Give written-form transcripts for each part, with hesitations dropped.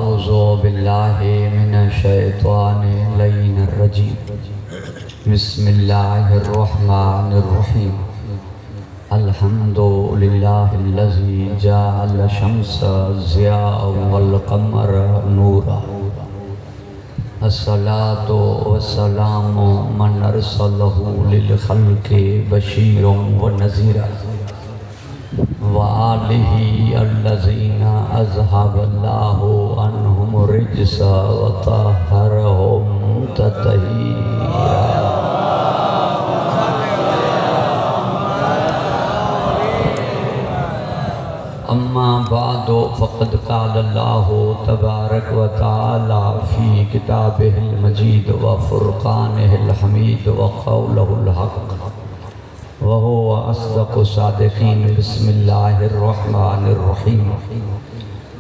اعوذ باللہ من الشیطان اللعین الرجیم بسم اللہ الرحمن الرحیم الحمدللہ الذی جعل الشمس ضیاء والقمر نورا الصلاة والسلام من ارسلہ للخلق بشیر ونذیرا وآلہ الذین اذہب اللہ عنہم الرجس وطہرہم تطہیرا اما بعد فقد قال اللہ تبارک و تعالی فی کتابہ المجید وفرقانہ الحمید وقولہ الحق وهو أصدق الصادقين بسم الله الرحمن الرحيم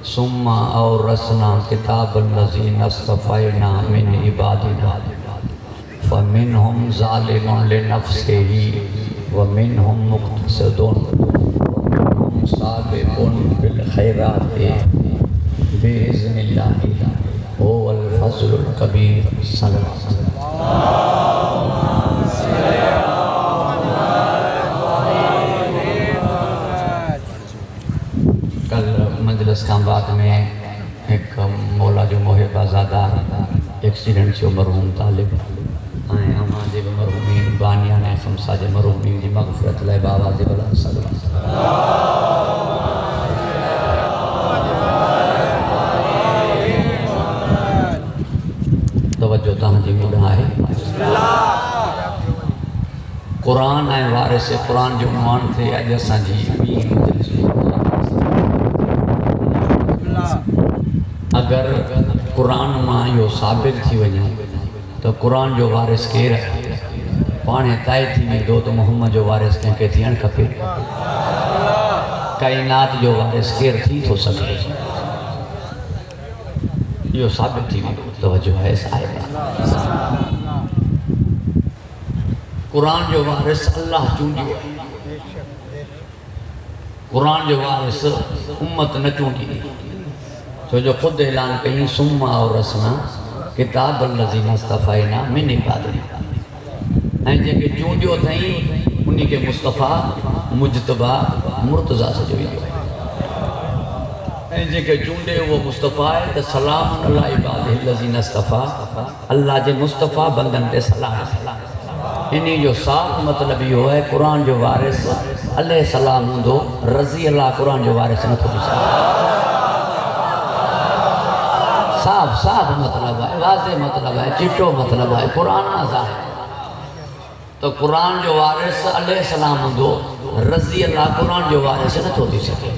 ثم أورثنا كتاب الذين اصطفينا من عبادنا فمنهم ظالم لنفسه ومنهم مقتصد ومنهم سابق بالخيرات بإذن الله هو الفضل الكبير صلى الله مجلس کا بعد میں ایک مولا جو محب آزادار ایکسیڈنٹ سے مرحوم طالب آئیں ہمان جب مرحومین بانیان خمسہ جب مرحومین جی مغفرت لے بابا جب اللہ صلی اللہ توجہ تاں جی ملہ ہے قرآن آئیں وارث قرآن جو عنوان تھے جیسا جی مجلس اگر قرآن ماں یو ثابت تھی وجہ تو قرآن جو وارث کیر ہے پانے تائے تھی میں دو تو محمد جو وارث کہیں کہ تھی انکھا پھر کائنات جو وارث کیر تھی تو سکے یو ثابت تھی میں توجہ ہے اس آئے گا قرآن جو وارث اللہ چونجی ہے قرآن جو وارث امت نہ چونجی نہیں تو جو خود اعلان کہیں سمہ اور رسنا کتاب الذین اصطفینا من عبادنا ہیں جے کہ چونجو تھیں انہی کے مصطفیٰ مجتبہ مرتضیٰ سے جو ہے ہیں جے کہ چونڈے وہ مصطفیٰ ہے تو سلام اللہ عبادہ الذین اصطفیٰ اللہ جے مصطفیٰ بندن دے سلام انہی جو صاف مطلب یہ ہے قرآن جو وارث علیہ السلام ہوں رضی اللہ قرآن جو وارث نہ تھوڑی سلام صاف مطلب ہے واضح مطلب ہے چٹو مطلب ہے قرآن آزاد ہے تو قرآن جو وارث علیہ السلام دو رضی اللہ قرآن جو وارث نہ تھوتی سکے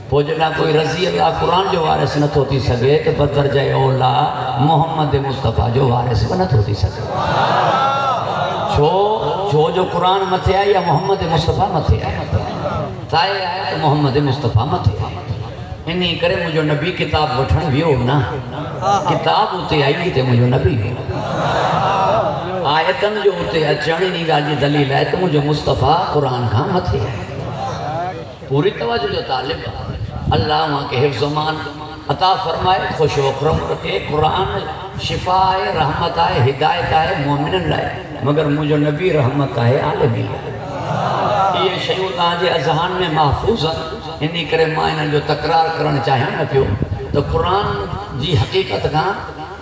پوجنا کوئی رضی اللہ قرآن جو وارث نہ تھوتی سکے تو بدرجہ اولا محمد مصطفیٰ جو وارث نہ تھوتی سکے جو قرآن متھے آئے یا محمد مصطفیٰ متھے آئے تائے آئے تو محمد مصطفیٰ متھے آئے انہی کرے مجھو نبی کتاب وٹھن بھی ہو نا کتاب ہوتے آئی تے مجھو نبی بھی آیتن جو ہوتے اچھانی نہیں گاجی دلیل ہے تو مجھو مصطفیٰ قرآن کا متھے ہے پوری توجہ جو طالب اللہ وہاں کے حفظ امان عطا فرمائے خوش و کرم رکھے قرآن شفا ہے رحمت ہے ہدایت ہے مومنن لائے مگر مجھو نبی رحمت ہے عالمی ہے یہ شیعو تاں اذہان میں محفوظ ہے انہی کرے ماں انہاں جو تقرار کرنا چاہیں نہ پیو تو قرآن جی حقیقت کا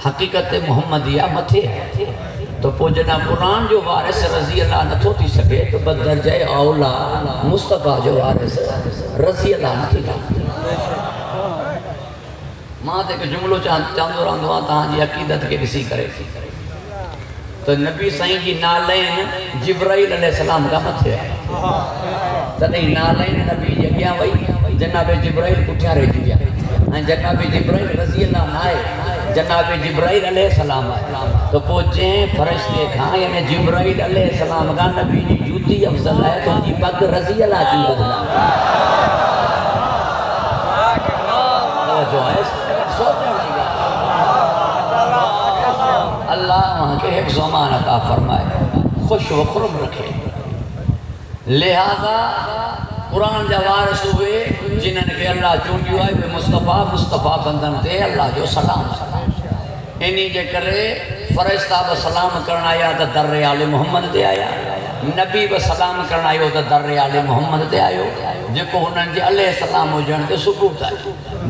حقیقت محمدیہ متھے ہے تو پوجنا قرآن جو وارث رضی اللہ نہ تھوتی سکے تو بدرجہ اولا مصطفیٰ جو وارث رضی اللہ نہ تھی ماں تے کہ جملو چاندو راندو آتا جی عقیدت کے کسی کرے تو نبی سائیں جی نالین جبرائیل علیہ السلام کا متھے ہے تدہیں نالین نبی جگیاں وئی جناب جبرائیل پٹھیا رہی دیا جناب جبرائیل رضی اللہ نہ آئے جناب جبرائیل علیہ السلام آئے تو پوچھیں فرشتے کھاں یعنی جبرائیل علیہ السلام کا نبی جی جوتی افضل ہے تو جی پاک رضی اللہ کی بدلا جو ہے اللہ وہاں کے حفظ و امان عطا فرمائے خوش و خرم رکھے لہذا قرآن جا وارث ہوئے جنہوں نے اللہ چونڈیو آئے وہ مصطفیٰ بندن دے اللہ جو سلام انہی جے کرے فرشتہ با سلام کرنا آیا تا در آل محمد دے آیا نبی با سلام کرنا آیا تا در آل محمد دے آیا جے کو انہوں نے علیہ السلام ہو جان کے ثبوت آئے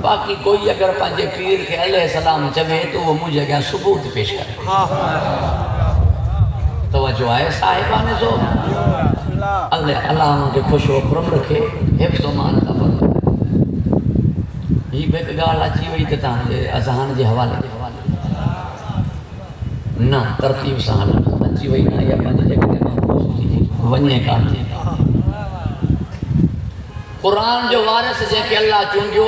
باقی کوئی اگر پانچے پیر کے علیہ السلام چوے تو وہ مجھے کیا ثبوت پیش کرے توجہ آئے صاحبان زو اللہ انہوں کے خوش و کرم رکھے حفظ و مان کا پر یہ بیک گالا چی وئی تتان جے ازہان جے حوالے نہ ترتیب سہانا اچھی وئی نہ یا پانچے جے کرے محفوظ تھی ونیے کانتے قرآن جو وارث جے کہ اللہ چونجو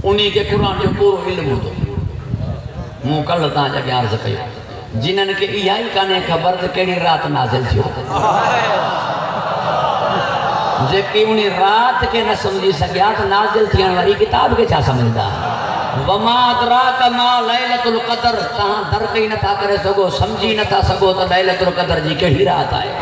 انہی کے قرآن جو پورو علم ہو تو موں کل تاں جا کے عرض کہو جنہن کے ایائی کانے خبر دے کیڑی رات نازل تھی ہوتے جے کہ انہی رات کے نہ سمجھی سکیات نازل تھی انواری کتاب کے چاہ سمجھدا وما ادراک ما لیلۃ القدر تہاں درکی نہ تھا کرے سگو سمجھی نہ تھا سگو تو لیلۃ القدر جی کیڑی رات آئے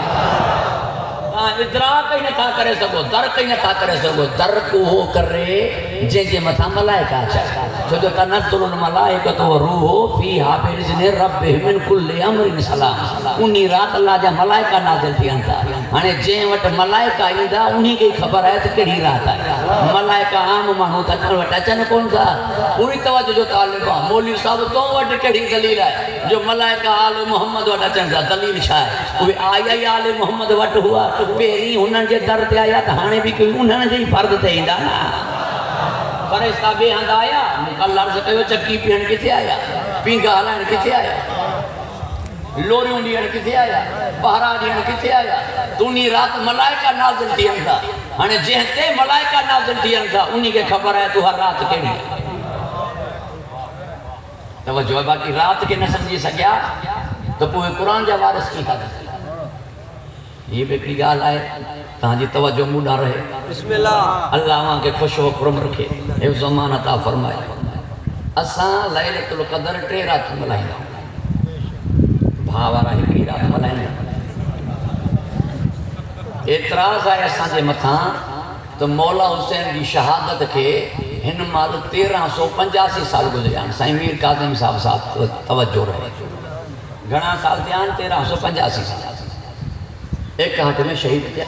ادراک ہی نہ تھا کرے سگو درک ہی نہ تھا کرے سگو درک ہو کرے جے جے متھا ملائکہ چاہے جو تنزل الملائکۃ والروح فیہا بإذن ربہم من کل امر سلام انہی رات اللہ جا ملائکہ نازل تھی انتا ہنے جے وٹ ملائکہ ایندا انہی کی خبر ہے تو کیڑی رات ہے ملائکہ عام مانو تا وٹ اچن کون تھا پوری توجہ جو طالبہ مولوی صاحب تو وٹ کیڑی دلیل ہے جو ملائکہ آل محمد وٹ اچن تھا دلیل شاہ ہے وہ آیا آل محمد وٹ ہوا پہری انہوں نے در تے آیا تو ہانے بھی کوئی انہوں نے جی فرد تے ہی دا نا فرشتہ بے ہند آیا اللہ سے کہو چکی پیہن کتے آیا پینگا ہلائن کتے آیا لوریوں ڈیئن کتے آیا پہرا ڈیئن کتے آیا دونی رات ملائکہ نازل دیئن تھا ہانے جہتے ملائکہ نازل دیئن تھا انہی کے خبر ہے تو ہر رات کے لیے توجہ باقی رات کے نہ سمجھی سکیا تو پوئے قرآن جا وارث کی تھا یہ بکری گال آئے تاں جی توجہ موڈا رہے بسم اللہ اللہ وہاں کے خوش و کرم رکھے حفظ و مان عطا فرمائے اساں لیلۃ القدر 3 رات ملائیں بھاوارا ہی رات ملائیں اعتراض آئے اساں جے متھاں تو مولا حسین کی شہادت کے ہن مال 1385 سال گزریان سائیں میر کاظم صاحب توجہ رہے گھنا سال تیان 1385 سال ایک ہاتھ میں شہید کیا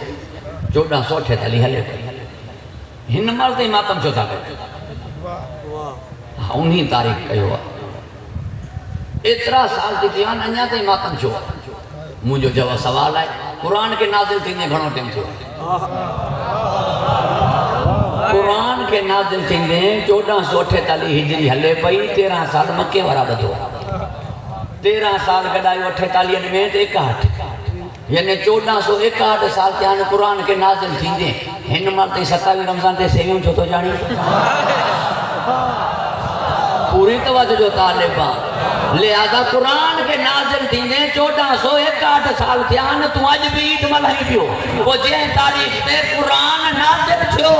1448 ہلے پر ہن مال تے ماتم چوتھا کرے انہی تاریخ کہو اترا سال تی دیان انیا تے ماتم چھو مجھو جواب سوال ہے قرآن کے نازل تھی نے گھنوں ٹیم چھو قرآن کے نازل تھی نے 1448 ہجری ہلے پئی 13 سال مکے ورا بدو 13 سال گڑائی 48 میں ایک ہاتھ یعنی 1461 سال تیان قرآن کے نازل تھی دیں ہن مالتے 27 رمضان تے سیویوں چھو تو جانی پوری توجہ جو طالبان لہذا قرآن کے نازل تھی دیں 1461 سال تیان تو آج بھی عید ملہی پیو وہ جہاں تاریخ تے قرآن نازل چھو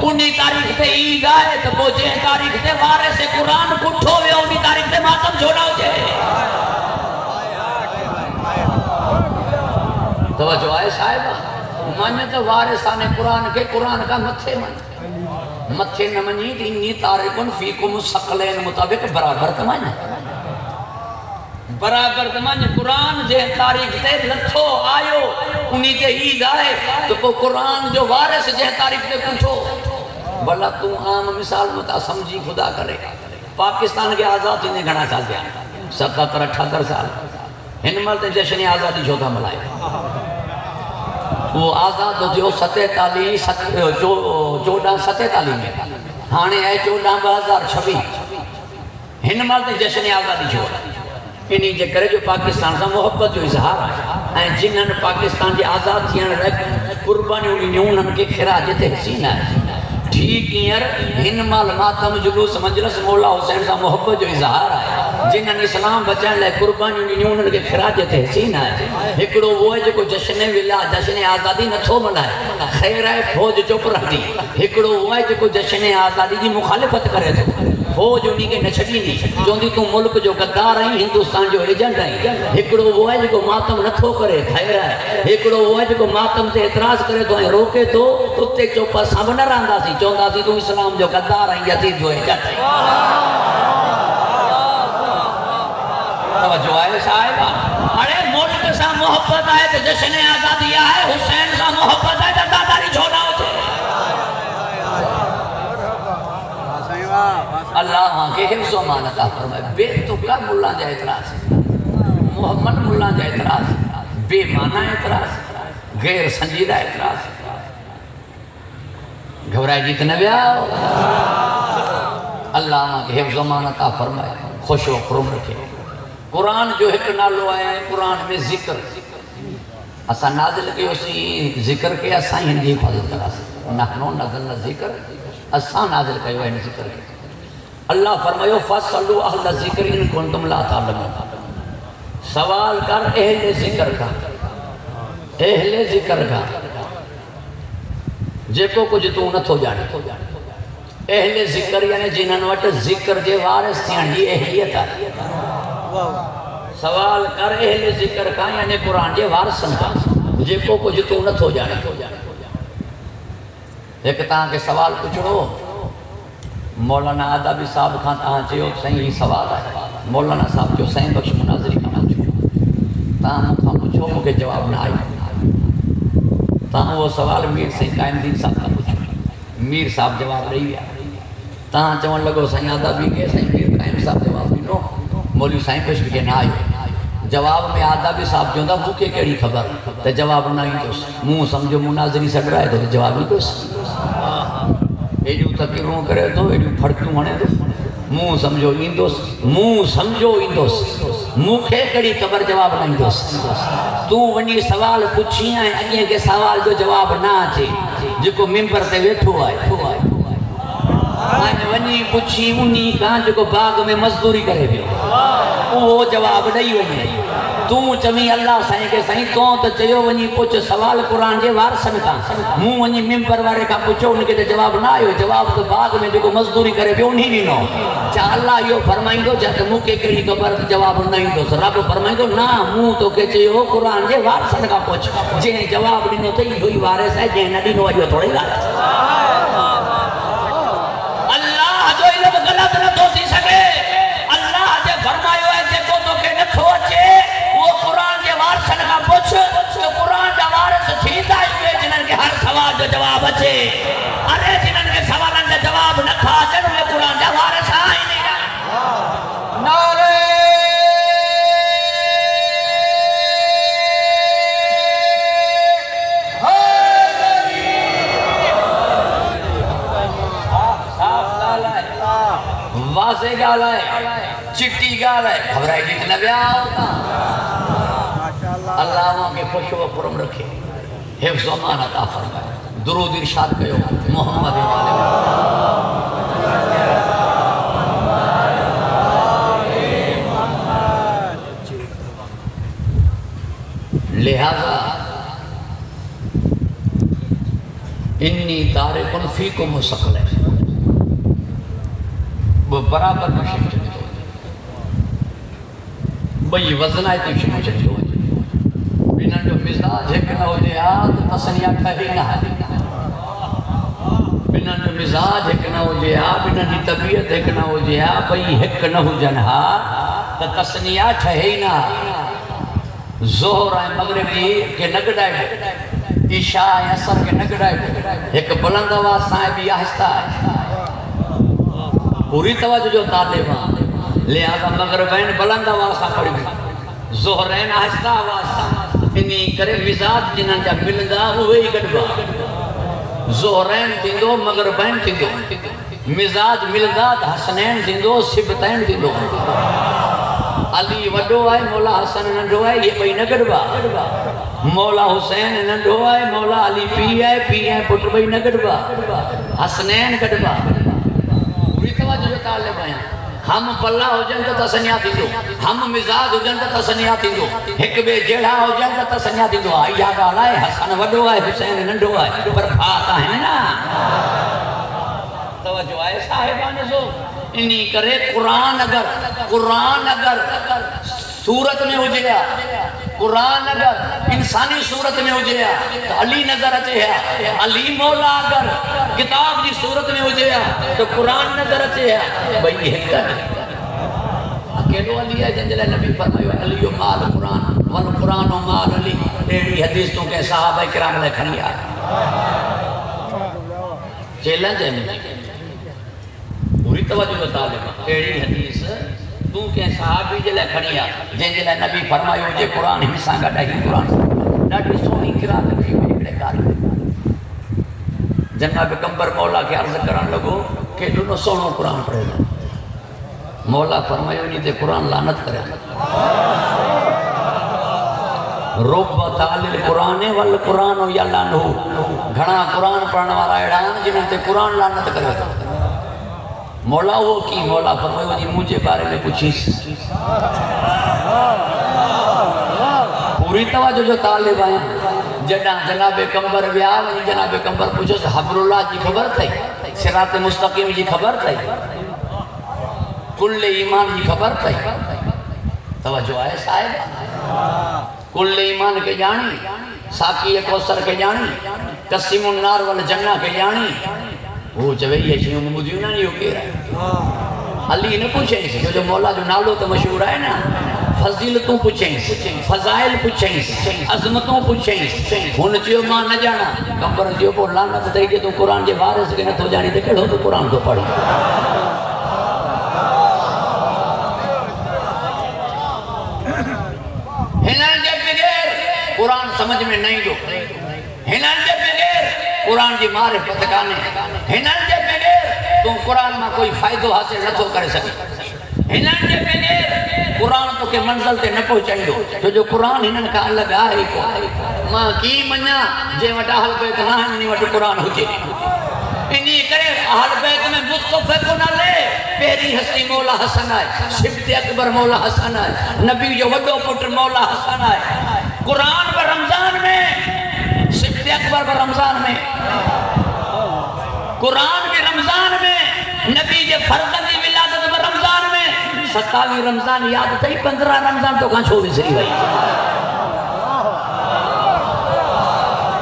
انہی تاریخ تے عید آئے تو وہ جہاں تاریخ تے وارے سے قرآن کٹھو ہوئے انہی تاریخ تے ماتم چھوڑا ہو جائے توجہ آئے صاحبہ مانے تو وارثان قرآن کے قرآن کا متھے نہ منی انی تارکن فیکم الثقلین مطابق برابر تمہیں قرآن جے تاریخ تے لتھو آئیو انہی تے عید آئے تو قرآن جو وارث جے تاریخ تے پوچھو بھلا تو عام مثال متا سمجھی خدا کرے پاکستان کے آزاد ہی نے گھنا سال دیا 77-78 سال ہن ملتے جشن آزادی چھوٹا ملائے وہ آزاد جو 1447 میں ہانے ہے 14,2026 ہن ملتے جشن آزادی چھوٹا انہی جے کرے جو پاکستان سے محبت جو اظہار ہے جنہاں پاکستان کی آزاد تھیاں قربانی انہی انہاں کے خراج تے حسین ہے ٹھیک یار ہن مال ماتم جلوس مجلس مولا حسین سا محبت جو اظہار آیا جنہاں اسلام بچان لے قربانی انہوں کے خراج تحسین آئے ہکڑو وہ ہے جو جشن ولا جشن آزادی نہ تھو ملائے خیر ہے فوج چپ رکھ دی ہکڑو وہ ہے جو جشن آزادی کی مخالفت کرے تو فوج انہی کے نچڑی نہیں چوندی تو ملک جو غدار ہیں ہندوستان جو ایجنٹ ہیں ہکڑو وہ ہے جو ماتم نہ تھو کرے خیر ہے ہکڑو وہ ہے جو ماتم سے اعتراض کرے تو ہیں روکے تو کتے چوپا سب نہ رہندا سی چوندا سی تو اسلام جو غدار ہیں یزید جو ایجنٹ ہیں توجہ آئے صاحبہ ارے ملک سا محبت آئے تو جشن آزادی آئے حسین سا محبت آئے تو داداری چھوڑا ہوتے اللہ وہاں کے حفظ و مانتا فرمائے بے تو کا ملا جائے اعتراض محمد ملا جائے اعتراض بے معنی اعتراض غیر سنجیدہ اعتراض گھبرائے جیتنے بھی آؤ اللہ وہاں کے حفظ و مانتا فرمائے خوش و خرم رکھے قرآن جو ایک نالو آئے ہیں قرآن میں ذکر اسا نازل کے اسی ذکر کے اسا ہندی حفاظت کرا سکتے نحنو نزلنا ذکر اسا نازل کے وہ ذکر کے اللہ فرمائیو فَاسْأَلُوا أَهْلَ الذِّكْرِ إِن كُنتُمْ لَا تَعْلَمُونَ سوال کر اہل ذکر کا اہل ذکر کا جے کو کچھ تو نہ تھو جانے اہل ذکر یعنی جنہاں وٹ ذکر جے وارث تھیان جی اہلیت آئی سوال کر اہل ذکر کا یعنی قرآن جے وارثن کا جے کو کچھ تو نہ تھو جانے ایک تاں کے سوال پوچھو مولانا آدابی صاحب کھان تاں چیو صحیح سوال ہے مولانا صاحب جو صحیح بخش مناظری کا پوچھو تاں مکھاں پوچھو مکہ جواب نہ آئی تاں وہ سوال میر صحیح قائم دین صاحب کا پوچھو میر صاحب جواب رہی ہے تاں چون لگو صحیح آدابی کے صحیح میر قائم صاحب جواب بھی نو مولوی صحیح بخش کے نہ آئی جواب میں آدابی صاحب جو دا مکہ کیڑی خبر تے جواب نہ ہی دوست منہ سمجھو مناظری سڑ رہا ہے تو جواب ہی دوست ایڈیو تکروں کرے تو ایڈیو پھڑکوں ہونے تو منہ سمجھو ایندوس منہ سمجھو ایندوس مکھے کڑی خبر جواب نہیں دوست تو ونی سوال پوچھی ہیں اگے کے سوال جو جواب نہ آچے جکو ممبر تے بیٹھو آئے ونی پوچھی انہی کہاں جکو باغ میں مزدوری کرے بھی وہ جواب نہیں ہوئی تو چمی اللہ سائیں کے سائیں تو چیو ونی پوچھ سوال قرآن جے وارثن کا موں ونی ممبر وارے کا پوچھو ان کے جواب نہ آئے جواب تو باغ میں جو مزدوری کرے بھی انہی نہیں نو چاہ اللہ یہ فرمائیں دو جاتے موں کے کری خبر جواب نہیں دو رب فرمائیں دو نا موں تو کہ چیو قرآن جے وارثن کا پوچھ جہیں جواب نہیں تو ہی ہوئی وارث ہے جہیں نہ نہیں ہوئی تھوڑی گا اللہ جو علم غلط نہ تو سی سکے اللہ جے فرمائیو ہے جے کو تو کہ نہ تھو اچے وہ قرآن کے وارثن کا پوچھ تو قرآن کا وارث تھیتا ہی ہوئے جنہاں کے ہر سوال جو جواب اچھے ارے جنہاں کے سوالان کا جواب نہ کھا جنہوں میں قرآن کا وارث آئی نہیں جائے نعرے واضح گالا ہے چٹی گالا ہے خبرائے جتنا بیاہ ہوتا اللہ وہاں کے خوش و کرم رکھے حفظ و امان عطا فرمائے درود ارشاد کہو محمد لہذا انی تارکن فیکم مسقل ہے وہ برابر مشکل چلے ہو بھئی وزن آئے تو شکل چلے ہو بنا جو مزاج ایک نہ ہو جائے تو تسنیہ کھہی نہ ہے بنا جو مزاج ایک نہ ہو جائے بنا جو طبیعت ایک نہ ہو جائے بھئی ایک نہ ہو جنہا تو تسنیہ کھہی نہ زہر آئے مغربی کے نگڑائے عشاء آئے اثر کے نگڑائے ایک بلند آواز آئے بھی آہستہ ہے پوری توجہ جو تعلیم لہذا مغربین بلند آواز پڑی بھی زہرین آہستہ آواز انہی کرے مزاج جنہاں جا ملدا ہوئے ہی گڑبا زہرین تندو مغربین تندو مزاج ملدا حسنین تندو سبتین تندو علی وڈو آئے مولا حسن ننڈو آئے یہ بھئی نگڑوا مولا حسین ننڈو آئے مولا علی پی آئے پٹر بھئی نگڑوا حسنین گڑوا پوری توجہ جو طالب آیا ہم پلہ ہو جائیں تو تسنیا تھی دو ہم مزاج ہو جائیں تو تسنیا تھی دو ایک بے جیڑا ہو جائیں تو تسنیا تھی دو آئی آگا آئے حسن وڈو آئے حسین ننڈو آئے پر پھاتا ہے نا توجہ آئے صاحبانے سو انہی کرے قرآن اگر صورت میں ہو جیا قرآن اگر انسانی صورت میں ہو جیا تو علی نظر اچھے ہے علی مولا اگر کتاب دی صورت میں ہو جیا تو قرآن نظر اچھے ہے بھئی یہ کر اکیلو علی ہے جنجلہ نبی فرمائیو علی و مال قرآن والقرآن و مال علی ایڑی حدیث تو کہ صحابہ کرام لے کھنی آئے چیلنج ہے مجھے پوری توجہ طالب ایڑی حدیث تو کہ صحابی جلے کھڑیا جن جلے نبی فرمائیو جے قرآن ہمسان گا ڈاہی قرآن ڈاہی سونی کرا لگی بیڑے کاری جناب کمبر مولا کے عرض کران لگو کہ دونوں سونوں قرآن پڑھے گا مولا فرمائیو نہیں تے قرآن لعنت کرے رب تعلیل قرآن والقرآن یلانہو گھنا قرآن پڑھنا والا ایڈان جنہوں تے قرآن لعنت کرے گا مولا وہ کی مولا فرمائیو جی مجھے بارے میں پوچھیس پوری توجہ جو طالب آئیں جناب کمبر بیاہ وہی جناب کمبر پوچھو سے حبر اللہ جی خبر تھا صراط مستقیم جی خبر تھا کل ایمان جی خبر تھا توجہ آئے صاحب کل ایمان کے جانی ساکی کوثر کے جانی قسم النار والجنہ کے جانی وہ چوئی یہ شیوں میں مدیونہ نہیں ہو کے رہا علی نے پوچھیں سے جو مولا جو نالو تو مشہور ہے نا فضیلتوں پوچھیں سے فضائل پوچھیں سے عظمتوں پوچھیں سے ہون چیو ماں نہ جانا کمبر چیو کو لانت دے کہ تو قرآن جے وارث کے نہ تو جانی دے کڑھو تو قرآن تو پڑھی ہنان جے بغیر قرآن سمجھ میں نہیں جو ہنان جے بغیر قرآن جی معرفت کانے ہنان جے بغیر تو قرآن میں کوئی فائدہ حاصل نہ تو کرے سکے ہنان جے بغیر قرآن تو کے منزل تے نہ پہنچائیں دو جو قرآن ہنان کا اللہ آئے کو ماں کی منیا جے وٹا حل بیت نہ ہے نہیں وٹا قرآن ہو جائے انہی کرے حل بیت میں مصطفی کو نہ لے پہلی ہستی مولا حسن آئے شبت اکبر مولا حسن آئے نبی جو وڈو پٹر مولا حسن آئے قرآن پر رمضان میں شبت اکبر پر رمضان میں قرآن کے رمضان میں نبی جے فرزند ولادت پر رمضان میں 27 رمضان یاد تھی 15 رمضان تو کہاں چھوڑی سری بھائی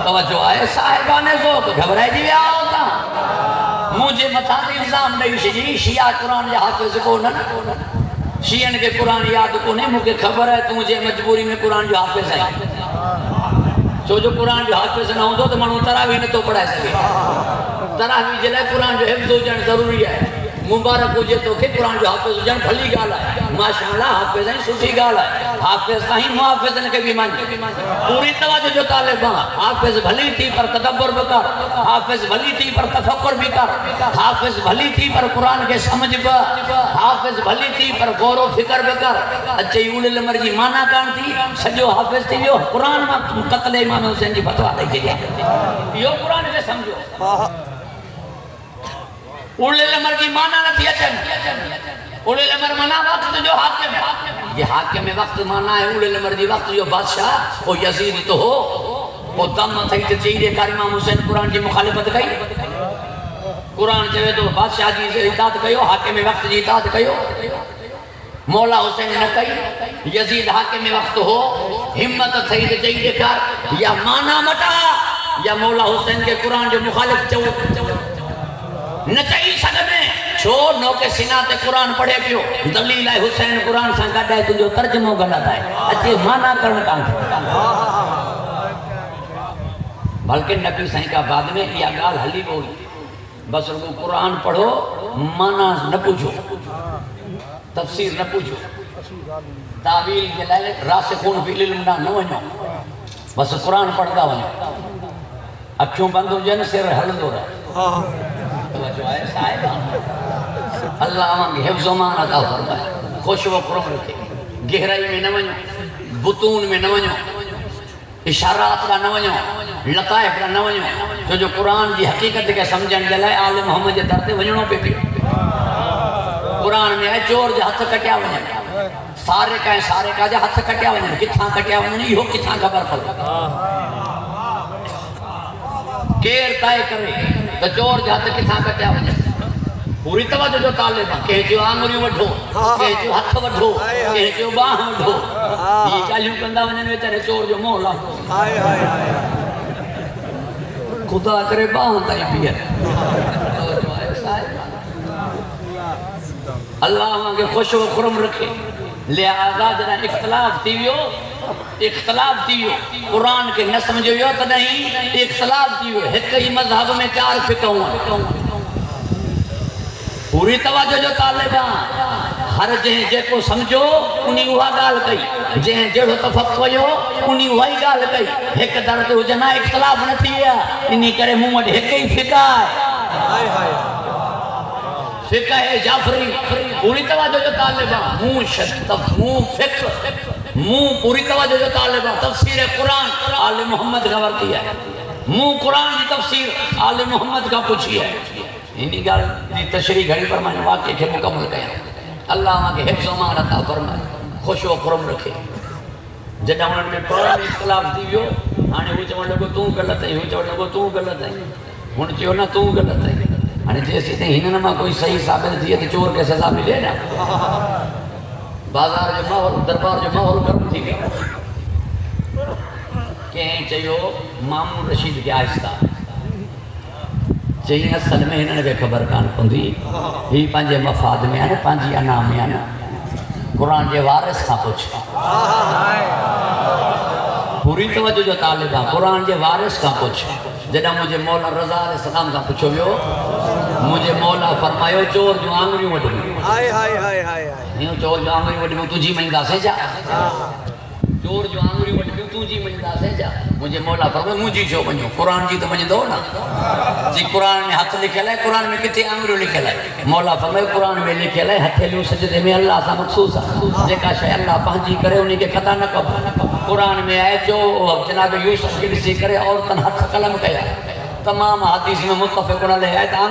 توجہ آئے صاحبانے سو تو گھبرائے جی بیا ہوتا مجھے مطاعت الزام نہیں شجی شیعہ قرآن یا حافظ کو نہ شیعن کے قرآن یاد کو نہیں مجھے خبر ہے تو مجھے مجبوری میں قرآن جو حافظ ہے جو قرآن جو حافظ نہ ہوں تو منو تراویح نہ تو پڑھائے سکے تراویح جلے قرآن جو حفظ ہو جان ضروری ہے مبارک ہو جائے تو کہ قرآن جو حافظ ہو جان بھلی گالا ہے ماشاءاللہ حافظ ہیں سوٹھی گالا ہے حافظ نہیں محافظ نے کبھی مانجے پوری توجہ جو طالبان حافظ بھلی تھی پر تدبر بکر حافظ بھلی تھی پر تفکر بکر حافظ بھلی تھی پر قرآن کے سمجھ بکر حافظ بھلی تھی پر غور و فکر بکر اچھے اول الامر جی مانا کان تھی سجو حافظ تھی جو قرآن میں قتل امام حسین جی فتوا دے گیا یہ قرآن کے سمجھو اول الامر جی مانا نہ تھی اچھا اول الامر مانا وقت جو حاکم ہے یہ حاکم وقت مانا ہے اول الامر جی وقت جو بادشاہ وہ یزید تو ہو وہ دم تھی تو چاہیے کار امام حسین قرآن کی مخالفت کئی قرآن چاہے تو بادشاہ جی سے اطاعت کئیو حاکم وقت جی اطاعت کئیو مولا حسین نہ کئی یزید حاکم وقت ہو ہمت تھی تو چاہیے کار یا مانا مٹا یا مولا حسین کے قرآن جو مخالف چاہو نہ چاہیے سکتے چھو نو کے سینہ تے قرآن پڑھے پیو دلیل ہے حسین قرآن سانگا ہے تو جو ترجمہ غلط ہے اچھے مانا کرنے کان بلکہ نبی صحیح کا بعد میں یہ گال حلی بولی بس رکو قرآن پڑھو مانا نہ پوچھو تفسیر نہ پوچھو تعویل کے لئے راسخون فی العلم نہ ونو بس قرآن پڑھتا ونو اکھیوں بند ہو جائے سر ہلند ہو رہا اللہ آمان کی حفظ و مان عطا فرمائے خوش و کرم رکھے گہرائی میں نہ ونجو بطون میں نہ ونجو اشارات کا نہ ونجو لطائف کا نہ ونجو جو قرآن کی حقیقت کے سمجھن دے لائے آل محمد کے در تے ونجنو پہ پیو قرآن میں ہے چور جو ہتھ کٹیا ونجن سارے کا جو ہتھ کٹیا ونجن کتھاں کٹیا ونجن یہ کتھاں خبر پڑ کیر تائے کرے تو چور جو ہتھ کتھاں کٹیا ونجن پوری توجہ جو طالب ہیں کہیں جو آنگری وڈھو کہیں جو ہتھ وڈھو کہیں جو باہ وڈھو یہ کالیوں کندہ ونجن ویچارے چور جو مولا خدا کرے باہ تائیں پیر اللہ وہاں کے خوش و خرم رکھے لہذا جنہ اختلاف تیویو قرآن کے نہ سمجھو تو نہیں اختلاف تیویو ایک ہی مذہب میں 4 فقہ ہوں پوری توجہ جو طالبان ہر جہیں جے کو سمجھو انہی وہاں گال کئی جہیں جڑو تفقہ جو انہی وہی گال کئی ایک درد ہو جنا اختلاف نہ تھیا انہی کرے محمد ایک ہی فقہ ہے فقہ جعفری پوری توجہ جو طالبان منہ فقہ منہ پوری توجہ جو طالبان تفسیر قرآن آل محمد کا ورتی ہے منہ قرآن کی تفسیر آل محمد کا پوچھی ہے انہی گال دی تشریح گھڑی پر میں واقعے کے مکمل کیا اللہ وہاں کے حفظ و مان عطا فرمائے خوش و خرم رکھے جدہ انہوں نے قرآن اختلاف دیویو آنے وہ چوڑ لگو توں غلط ہے وہ چوڑ لگو توں غلط ہے انہوں چیو نا توں غلط ہے آنے جیسے تھے ہی نما کوئی صحیح ثابت دیئے تو چور کے سزا ملے نا بازار جو ماحول دربار جو ماحول کرم تھی گئی کہیں چاہیو مامون رشید کے آہستہ چاہیے اصل میں انہوں نے خبر کان پندی ہی پانجے مفاد میں آنے پانجی انا میں آنے قرآن جے وارث کا پوچھ پوری توجہ جو طالبہ قرآن جے وارث کا پوچھ جدہ مجھے مولا رضا علیہ السلام کا پوچھو بیو مجھے مولا فرمایو چور جو آنگریوں وڈ گئی چور جو آنگریوں وڈ گئی تجھی مہندہ سے جا چور جو آنگریوں وڈ گئی تجھی مہندہ سے جا مجھے مولا فرمایو مجھے جو بنیو قرآن جی تو مجھے دو نا جی قرآن میں ہاتھ لکھے لائے قرآن میں کتے آنگریوں لکھے لائے مولا فرمایو قرآن میں لکھے لائے ہتھے لیوں سجدے میں اللہ سا مخصوص ہے جے کا شاہ اللہ پہنچی کرے انہی کے خطا نہ کب قرآن میں آئے جو جناب یوسف کی رسی کرے اور تن ہاتھ قلم کیا تمام حدیث میں متفقن علیہ آئے تو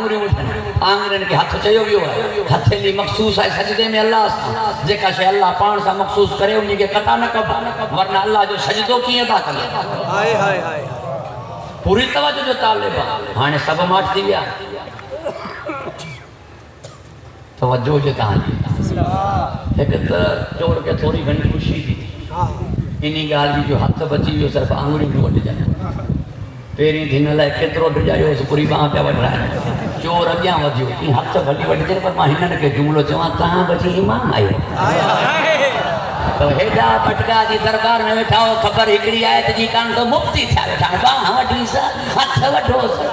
آنگرین کے ہاتھ چاہیو بھی ہوا ہے ہتھے لی مخصوص ہے سجدے میں اللہ سا جے کا شاہ اللہ پان سا مخصوص کرے انہی کے قطع نہ کب ورنہ اللہ جو سجدوں کی ادا کرے پوری توجہ جو طالبہ ہانے سب ماٹ دی گیا توجہ جو تہاں ایک چور کے تھوڑی گھنی خوشی تھی انہی گال بھی جو ہاتھ بچی جو صرف آنگری بھی وڈ جانا پیری دھن لائے کترو ڈ جائیو اس پوری باں پہ وڈ رہا ہے چور اگیاں وجیو تھی ہاتھ بھلی وڈ جائے پر ماں ہنن کے جملو چواں کہاں بچی امام آئے تو ہیڈا پٹکا جی دربار میں بیٹھاؤ خبر ہکڑی آئے تو جی کان تو مفتی تھا بیٹھا باں وڈی سا ہاتھ وڈو سا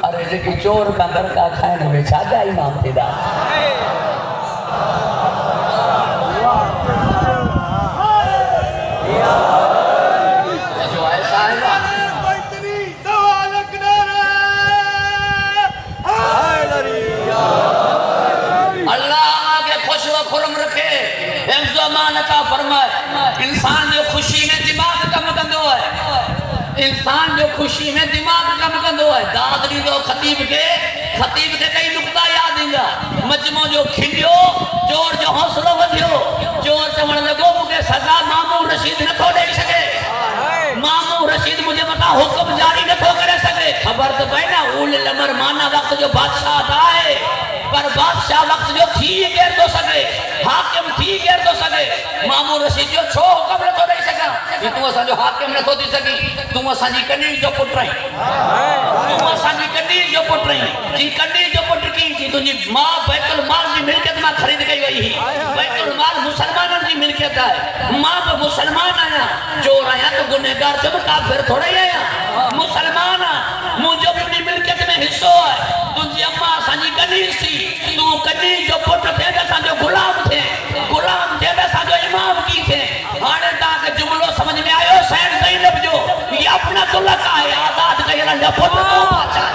ارے جی چور کا در کا کھائنے میں چھاجا امام تیدا جو ایسا ہے اللہ آگے خوش و خرم رکھے حفظ و امان عطا فرمائے انسان جو خوشی میں دماغ کم کندو ہے انسان جو خوشی میں دماغ کم کندو ہے دادری دو خطیب کے کئی نقطہ یاد دیں گا مجمع جو کھنڈیو چور جو حوصلہ ودھیو چور چوڑ لگو مجھے سزا مامون رشید نہ تھو دے سکے مامون رشید مجھے بتا حکم جاری نہ تھو کرے سکے خبر تو پہنا اول لمر مانا وقت جو بادشاہ آئے پر بادشاہ وقت جو تھی گیر دو سکے حاکم تھی گیر دو سکے مامون رشید جو چھو حکم نہ تھو دے سکا یہ تو اسا جو حاکم نہ تھو دی سکی تو اسا جی کنی جو پٹ رہی تو اسا جی کنی جو پٹ رہی جی کنی جو پٹ کی جی تو جی ماں بیت المال جی ملکت میں خرید گئی وئی ہی بیت المال مسلمانوں جی ملکت ہے ماں پہ مسلمان آیا چور آیا تو گنہگار جب کافر تھوڑا ہی آیا مسلمان مجھے اپنی ملکت میں حصہ ہے تجھے اماں سانجی کنیز تھی تو کنیز جو پٹ تھے جیسا جو غلام تھے جیسا جو امام کی تھے آنے تاکہ جملوں سمجھ میں آئے حسین زینب جو یہ اپنا دلکہ ہے آزاد کا یہ رنجا پٹ کو پاچا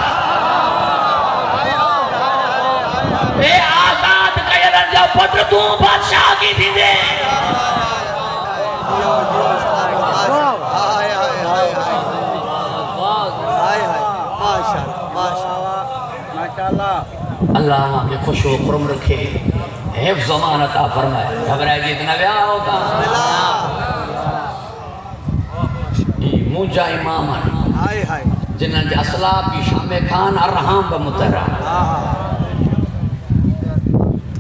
اے آزاد کا یہ رنجا پٹ تو بادشاہ کی تھی دے اللہ وہاں کے خوش و کرم رکھے حفظ امان عطا فرمائے گھبرائے جتنا بیاہ ہوتا موجہ امام جنہاں جا اسلاب کی شام خان ارحام بمترہ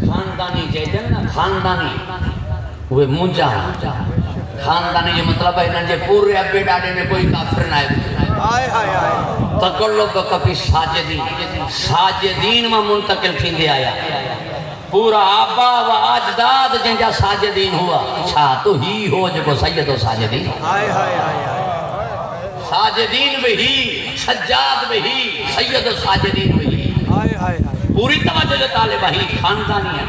خاندانی جیدن نا خاندانی وہ موجہ خاندانی جو مطلب ہے انہاں جے پورے ابے ڈاڑے میں کوئی کافر نہ ہے تقلب کفی ساجدین میں منتقل تھی دے آیا پورا آبا و اجداد جن جا ساجدین ہوا چھا تو ہی ہو جو سید و ساجدین ساجدین بھی سجاد بھی سید و ساجدین بھی پوری توجہ جو طالبہ ہی خاندانی ہے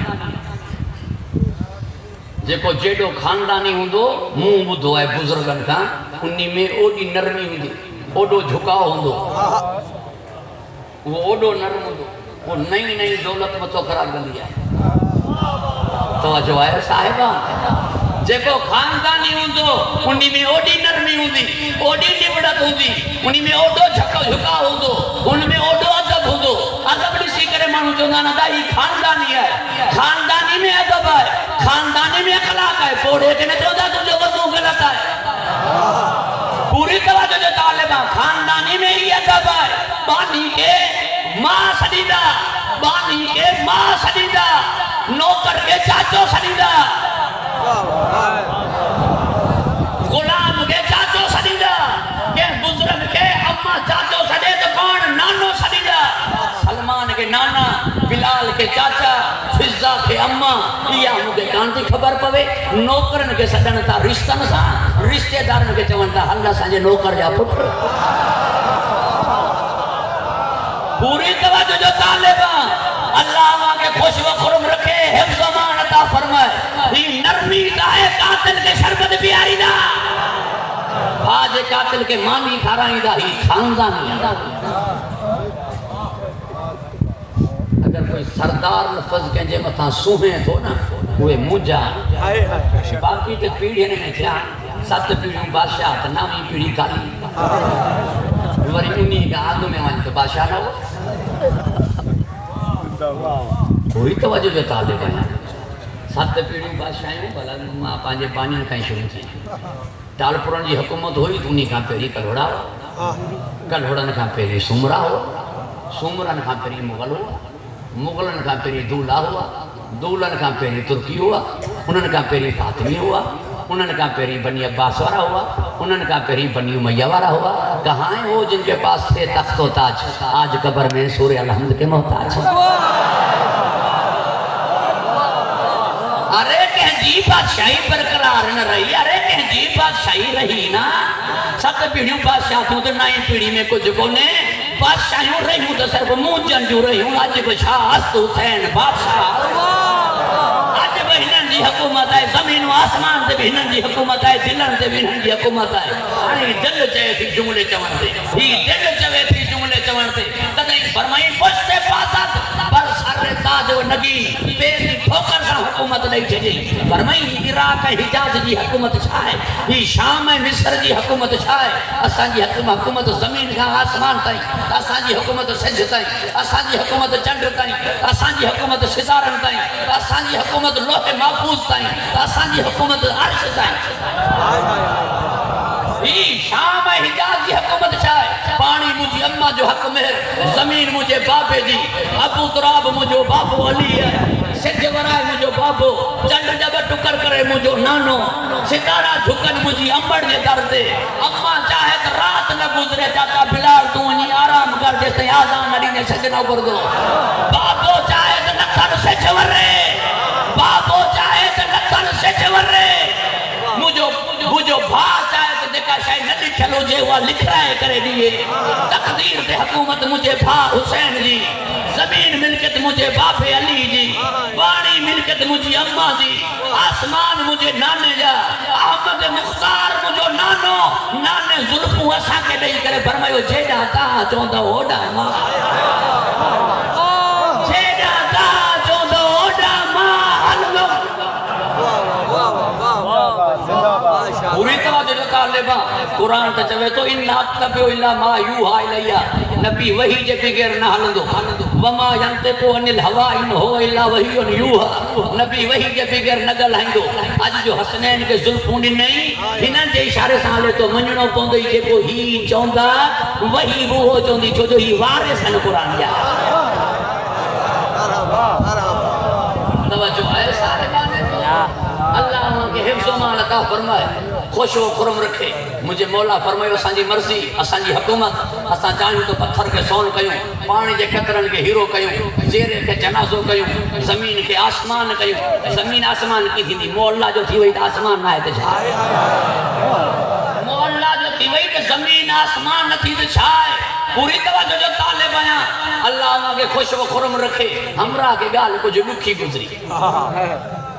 جے کو جیڈو خاندانی ہوں دو منہ بدھو ہے بزرگن کا انہی میں اوڈی نرمی ہوں دی اوڈو جھکاؤ ہوں دو وہ اوڈو نرم ہوں دو وہ نئی نئی دولت متو قرار کر دیا توجہ ہے صاحبہ جے کو خاندانی ہوں دو انہی میں اوڈی نرمی ہوں دی اوڈی نبڑت ہوں دی انہی میں اوڈو جھکاؤ ہوں دو ان میں اوڈو عدب ہوں دو عدب نسی کرے مانو چوندانا دا ہی خاندانی ہے خاندانی میں عدب ہے خاندانی میں اخلاق ہے پوڑے کے نے چودہ تجھے وضو غلط ہے پوری توجہ جو طالبہ خاندانی میں ہی عدب ہے بانی کے ماں سدیدہ بانی کے ماں سدیدہ نوکر کے چاچو سدیدہ غلام کے چاچو سدیدہ کہ بزرگ کے اممہ چاچو سدید کون نانو سدیدہ سلمان کے نانا بلال کے چاچا فضا کے اممہ یہ مجھے کانتی خبر پوے نوکرن کے سڈن تا رشتن سا رشتے دارن کے چونتا اللہ سانجے نوکر جا پٹر پوری توجہ جو طالبہ اللہ وہاں کے خوش و خرم رکھے حفظ امان عطا فرمائے یہ نرمی دا ہے قاتل کے شربت بیاری دا آج قاتل کے مانی کھارائیں دا ہی خاندانی اگر کوئی سردار لفظ کہنجے مطا سوہیں تو نا وہ مجھا باقی تے پیڑھی نے کیا 7 پیڑھی بادشاہ تا نامی پیڑھی کالی وری انہی کا آدھو میں وہاں تو بادشاہ نہ ہو کوئی توجہ جو طالب ہے 7 پیڑھی بادشاہیں میں بلا ماں پانجے پانی کہیں شروع تھی ٹال پورن جی حکومت ہوئی تو انہی کا پیری کلھوڑا ہوا کلھوڑن کا پیری سمرا ہوا سمرن کا پیری مغل ہوا مغلن کا پیری دولا ہوا دولن کا پیری ترکی ہوا انہن کا پیری فاطمی ہوا انہن کا پیری بنی عباس وارا ہوا انہن کا پیری بنی امیہ وارا ہوا کہاں ہیں وہ جن کے پاس تھے تخت و تاج آج قبر میں سورہ الحمد کے محتاج ارے کہیں جی بادشاہی برقرار نہ رہی ارے کہیں جی بادشاہی رہی نا 7 پیڑھیوں بادشاہ تھوں تو 9 پیڑھی میں کچھ کونے بادشاہیوں رہی ہوں تو صرف موجن جو رہی ہوں آج بشاہ است حسین بادشاہ آج بہنن جی حکومت ہے زمین و آسمان سے بہنن جی حکومت ہے دلن سے بہنن جی حکومت ہے آنی دل چاہے تھی جملے چون سے ہی دل چاہے تھی جملے چون سے تدہیں فرمائی پوچھ سے پاسد پر سر تاج و نگی پیسی ٹھوکر سا حکومت نہیں چلی فرمائی عراق حجاز جی حکومت چھائے ہی شام مصر جی حکومت چھائے اسان جی حکومت زمین کا آسمان تائیں اسان جی حکومت سجھ تائیں اسان جی حکومت چنڈ تائیں اسان جی حکومت ستارن تائیں اسان جی حکومت لوح محفوظ تائیں اسان جی حکومت عرش تائیں ہی شام حجاز جی حکومت چھائے پانی مجھے اممہ جو حق میں زمین مجھے بابے جی ابو تراب مجھے بابو علی ہے سجھ ورائے مجھے بابو چنڈ جب ٹکر کرے مجھے نانو ستارہ جھکن مجھے امبڑ نے در دے اممہ چاہے تو رات نہ گزرے چاہتا بلال تو انہی آرام کر جیسے آزان علی نے سجنہ کر دو بابو چاہے تو نکھن سے چورے بابو چاہے تو نکھن سے چورے مجھے بھا چاہے تو دیکھا شاید نہ لکھلو جے ہوا لکھ رہے کرے دیئے تقدیر دے حکومت مجھے بھا حسین جی زمین ملکت مجھے باپ علی جی وانی ملکت مجھے اممہ جی آسمان مجھے نانے جا احمد مختار مجھے نانو نانے ظلفوں اسا کے نہیں کرے فرمائیو جیڑا تا چوندہ اوڈا ماں جیڑا تا چوندہ اوڈا ماں طالبہ قرآن تا چوے تو ان اتبعوا الا ما یوحى الیہ نبی وحی جے بغیر نہ ہلندو وما ينطق عن الهوى ان هو الا وحی یوحى نبی وحی جے بغیر نہ ڳالہائیندو اج جو حسنین کے زلفوں نہیں ہنن جے اشارے سان لے تو منجنو پوندو جے کو ہی چوندا وحی وہ چوندی چھو جو ہی وارث ہیں قرآن جا توجہ ہے صاحبان اللہ وہاں کے حفظ و مان عطا فرمائے خوش و خرم رکھے مجھے مولا فرمائے اسان جی مرضی اسان جی حکومت اسان چاہیوں تو پتھر کے سون کیوں پانی جے قطرن کے ہیرو کیوں زیرے کے جنازو کیوں زمین کے آسمان کیوں زمین آسمان کی تھی مولا جو تھی وہی آسمان نہ ہے تجھائے مولا جو تھی وہی زمین آسمان نہ تھی تجھائے پوری توجہ جو طالب آیا اللہ وہاں کے خوش و خرم رکھے ہمراہ کے گال کو جو لکھی گزری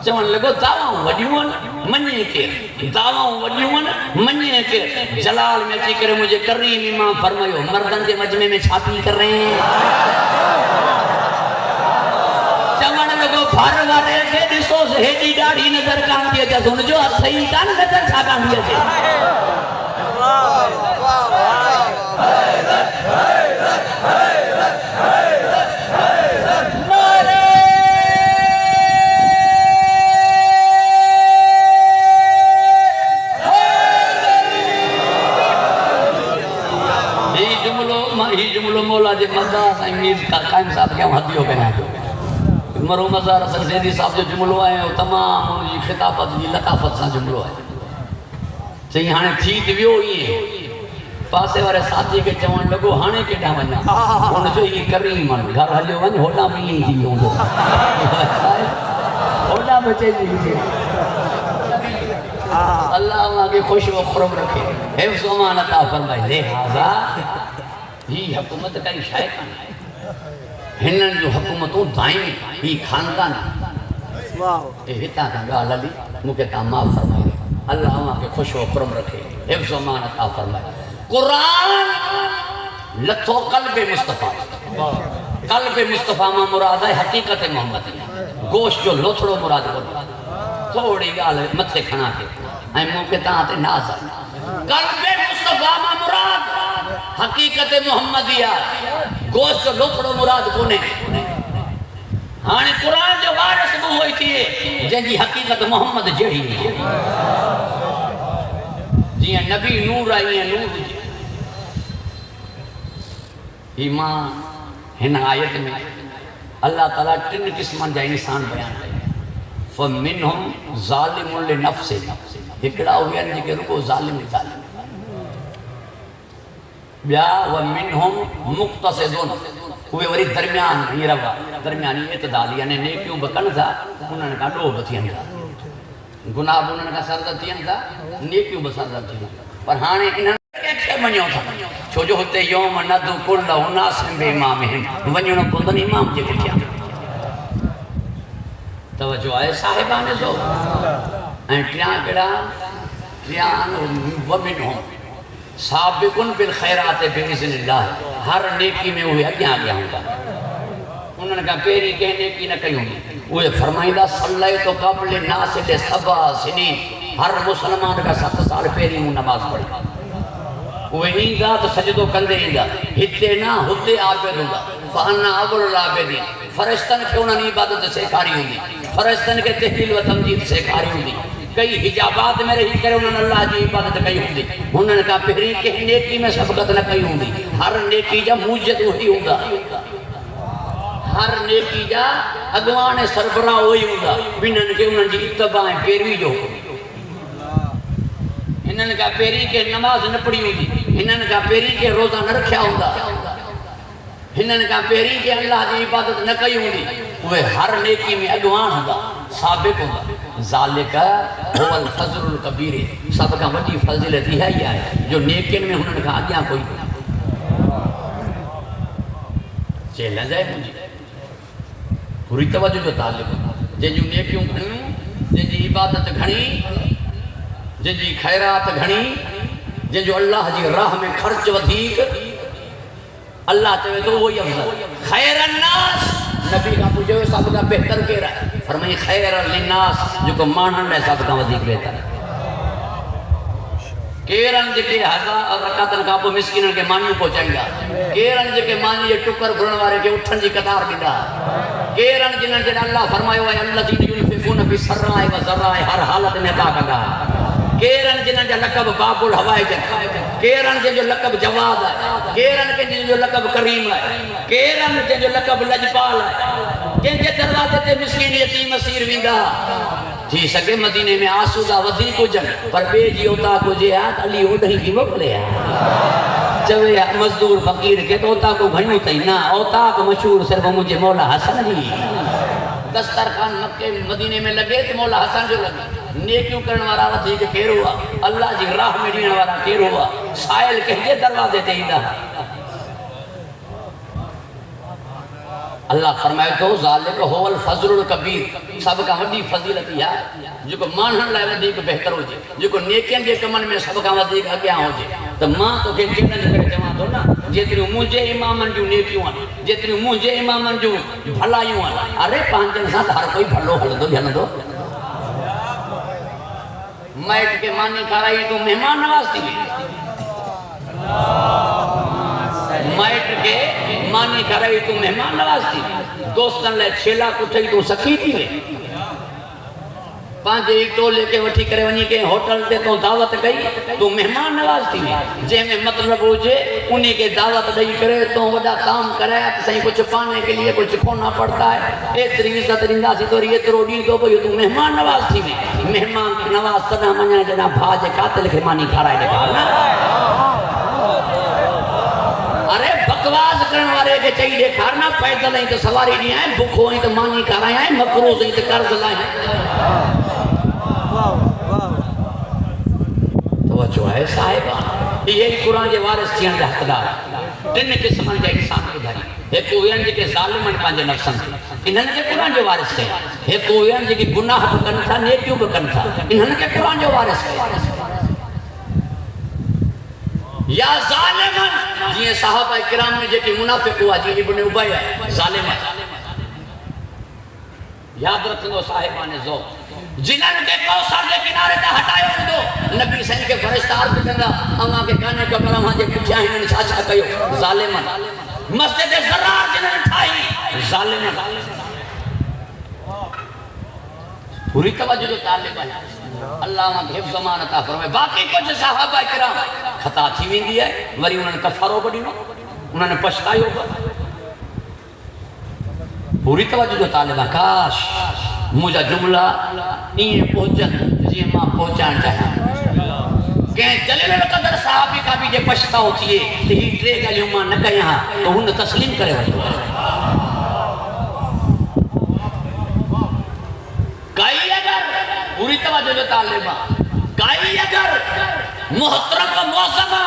چون لگو دعواؤں وڈیون منیے کے دعواؤں وڈیون منیے کے جلال میں چی کرے مجھے کریم امام فرمائیو مردن کے مجمع میں چھاپی کر رہے ہیں چون لگو بھر وارے سے دسو سے ہیڈی ڈاڑی نظر کام دیا جا سن جو صحیح کان نظر چھا کام دیا جا ہی جملو مولا جے مزار امیر قائم صاحب کیا حدیو بنا مرو مزار اصل زیدی صاحب جو جملو آئے وہ تمام ان کی خطابت جی لطافت سا جملو آئے چاہیے ہانے تھی دیو ہی ہے پاسے وارے ساتھی کے چوان لگو ہانے کے ڈا ونا ان جو یہ کریم من گھر ہلیو ون ہولا میں ہی تھی ہوں ہولا بچے جی اللہ وہاں کے خوش و خرم رکھے حفظ و امان عطا فرمائے لہذا یہ حکومت کا شائقان ہے ہنن جو حکومتوں دائیں یہ خاندان یہ ہتا کا گال علی مکہ تا معاف فرمائے اللہ وہاں کے خوش و خرم رکھے حفظ و امان عطا فرمائے قرآن لتھو قلب مصطفیٰ قلب مصطفیٰ میں مراد ہے حقیقت محمد گوشت جو لوتھڑو مراد کو تھوڑی گال متھے کھنا کے اے موقع تا تے ناز قلب مصطفیٰ میں مراد حقیقت محمدیہ گوشت جو لوتھڑو مراد کونے ہانے قرآن جو وارث وہ ہوئی تھی جن جی حقیقت محمد جڑی جی نبی نور آئی ہیں نور ایمان ہن آیت میں اللہ تعالیٰ تن قسمان جا انسان بیان ہے فَمِنْهُمْ ظَالِمٌ لِنَفْسِ ہکڑا ہوئی ہے کہ رکو ظالم ظالم بیا وَمِنْهُمْ مُقْتَصِدٌ ہوئے وری درمیان یہ روا درمیانی اعتدال یعنی نیکیوں بکن تھا انہوں نے کہا ڈو بتھین تھا گناہ انہوں نے کہا سردر تھین تھا نیکیوں بسردر تھین پر ہانے انہوں نے کہا منیوں تھا چھو جو ہوتے یوم ندو کل اناسم بے امامہم ونیوں نے کندن امام جے کٹھیا توجہ آئے صاحبانے سو این ٹریان کڑا ٹریان ومنہم سابقن بالخیرات بِإِذْنِ اللہ ہر نیکی میں وہ اگیاں آگیا ہوں گا انہوں نے کہا پیری کہ نیکی نہ کہیں گی وہ فرمائیدہ صلی تو قبل ناس لے سبا سنین ہر مسلمان کا 7 سال پیری موں نماز پڑھی وہ ہینگا تو سجدو کندے ہینگا ہتے نہ ہتے عابد ہوگا فانا اول العابدین فرشتن کے انہوں نے عبادت سے کاری ہوں گی فرشتن کے تحلیل و تمجید سے کاری ہوں گی کئی حجابات میں رہی کرے انہوں نے اللہ جی عبادت کئی ہوں گی انہوں نے کہا پہری کہ نیکی میں سبقت نہ کئی ہوں گی ہر نیکی جا موجد ہوئی ہوں گا ہر نیکی جا اگوان سربراہ ہوئی ہوں گا بینن کے انہوں نے اتباہیں پیروی جو انہوں نے کہا پیری کے نماز نہ پڑھی ہوں گی انہوں نے کہا پیری کے روزہ نہ رکھیا ہوں گا انہوں نے کہا پیری کے اللہ جی عبادت نہ کئی ہوں گی وہ ہر نیکی میں اگوان ہوں گا سابق ہوں گا ذالکہ هو الفضل القبیر سب کا وڈی فضلت ہے یہ ہے جو نیکن میں انہوں نے کہا آگیا کوئی چیلیں جائے مجھے پوری توجہ جو طالب جن جو نیکیوں گھنیوں جن جی عبادت گھنی جن جی خیرات گھنی جن جو اللہ جی راہ میں خرچ ودھیک اللہ چاہے تو وہی افضل خیر الناس نبی کا پوچھے ہوئے سب کا بہتر کہہ رہا ہے فرمائی خیر للناس جو کو مانن ہے سب کا وزیق بہتر ہے کیرن جے ہزار رکعتن کا پو مسکینن کے مانیوں پہنچائیں گا کیرن جے مانی یہ ٹکر گھرن وارے کے اٹھن جی قطار دیدا کیرن جنن جے اللہ فرمائے ہوئے اللہ جی یونفقون فی سرائے و ذرائے ہر حالت میں عطا کندا کیرن جنن جو لقب باب الحوائج ہے کیرن جو لقب جواد ہے کیرن جو لقب کریم ہے کیرن جو لقب لجپال ہے کن جے دروازے تے مسکین یتیم اسیر ویندا جی سکے مدینے میں آسودہ وزی کو جن پر بے جی ہوتا کو جے آت علی اڈھیں کی مکلے چوے مزدور فقیر کے تو ہوتا کو گھنیوں تھی نا ہوتا کو مشہور صرف مجھے مولا حسن جی دسترخان مکے مدینے میں لگے تو مولا حسن جو لگے نیکیوں کرنے والا وزی کے کیر ہوا اللہ جی راہ میں دینے والا کیر ہوا سائل کہے دروازے تے ہی دا اللہ فرمائے تو ذالک هو الفضل الکبیر سب کا وڈی فضیلت ہے جو کو مانن لائے ودیک بہتر ہو جے جو کو نیکین جے کمن میں سب کا ودیک اگیا ہو جے تو ماں تو کے چیلنج کرے چواں تو نا جتری مجھے امامن جو نیکیوں ہیں جتری مجھے امامن جو بھلائیوں ہیں ارے پانچن ساتھ ہر کوئی بھلو حل دو جن دو مائٹ کے مانی کھارائی تو مہمان نواز تھی مائٹ کے مانی کرائی تو مہمان نواز تھی دوستن لے چھیلا کٹھائی تو سکھی تھی میں پانچ ایک تو لے کے وٹھی کرے ونی کے ہوٹل دے تو دعوت گئی تو مہمان نواز تھی میں جے میں مطلب ہو جے انہی کے دعوت دئی کرے تو وڈا کام کرے صحیح کچھ پانے کے لیے کچھ کھونا پڑتا ہے اتری عزت رندا سی تو یہ تروڑی تو بھئی تو مہمان نواز تھی میں مہمان کی نواز تنا منیا جنا بھاج قاتل کے مانی کھارائے دے ارے بکواز کرنے والے کے چاہیے دیکھارنا پیدل ہیں تو سواری نہیں آئیں بکھو ہیں تو مانی کھارائیں ہیں مکروز ہیں تو قرض لائیں توجہ ہے صاحبان یہی قرآن کے وارث تھیں جا حقدار تن قسمن جا انسان کے بھائی ایک کوئین جی کے ظالمن پانچے نفسن انہوں کے قرآن جو وارث تھے ایک کوئین جی کی گناہ بکن تھا نیکیوں بکن تھا انہوں کے قرآن جو وارث تھے یا ظالمن جی صحابہ کرام میں جے کی منافق ہوا جی ابن عبی ہے ظالمن یاد رکھنو صاحبان ذوق جنہوں کے کوثر کے کنارے تے ہٹائے ہوں دو نبی سین کے فرشتار بھی کہندا اما کے کانے کا کلام ہاں جے پچھا ہیں چھا چھا کہو ظالمن مسجد زرار جنہوں ٹھائی ظالمن پوری توجہ جو طالب ہے اللہ وہاں حفظ زمان عطا فرمائے باقی کچھ صحابہ کرام خطا تھی ویندی ہے وری انہوں نے کفر ہو بڑی نو انہوں نے پشتائی ہوگا پوری توجہ جو طالبہ کاش مجھا جملہ نہیں پہنچن جی ماں پہنچان چاہاں کہ جلیل القدر صحابی کا بھی جے پشتا ہوتی ہے تو ہی ٹرے گا لیوں ماں نہ یہاں تو انہیں تسلیم کرے ہوئی کئی اگر پوری توجہ جو طالبہ کئی اگر محترم و موسمہ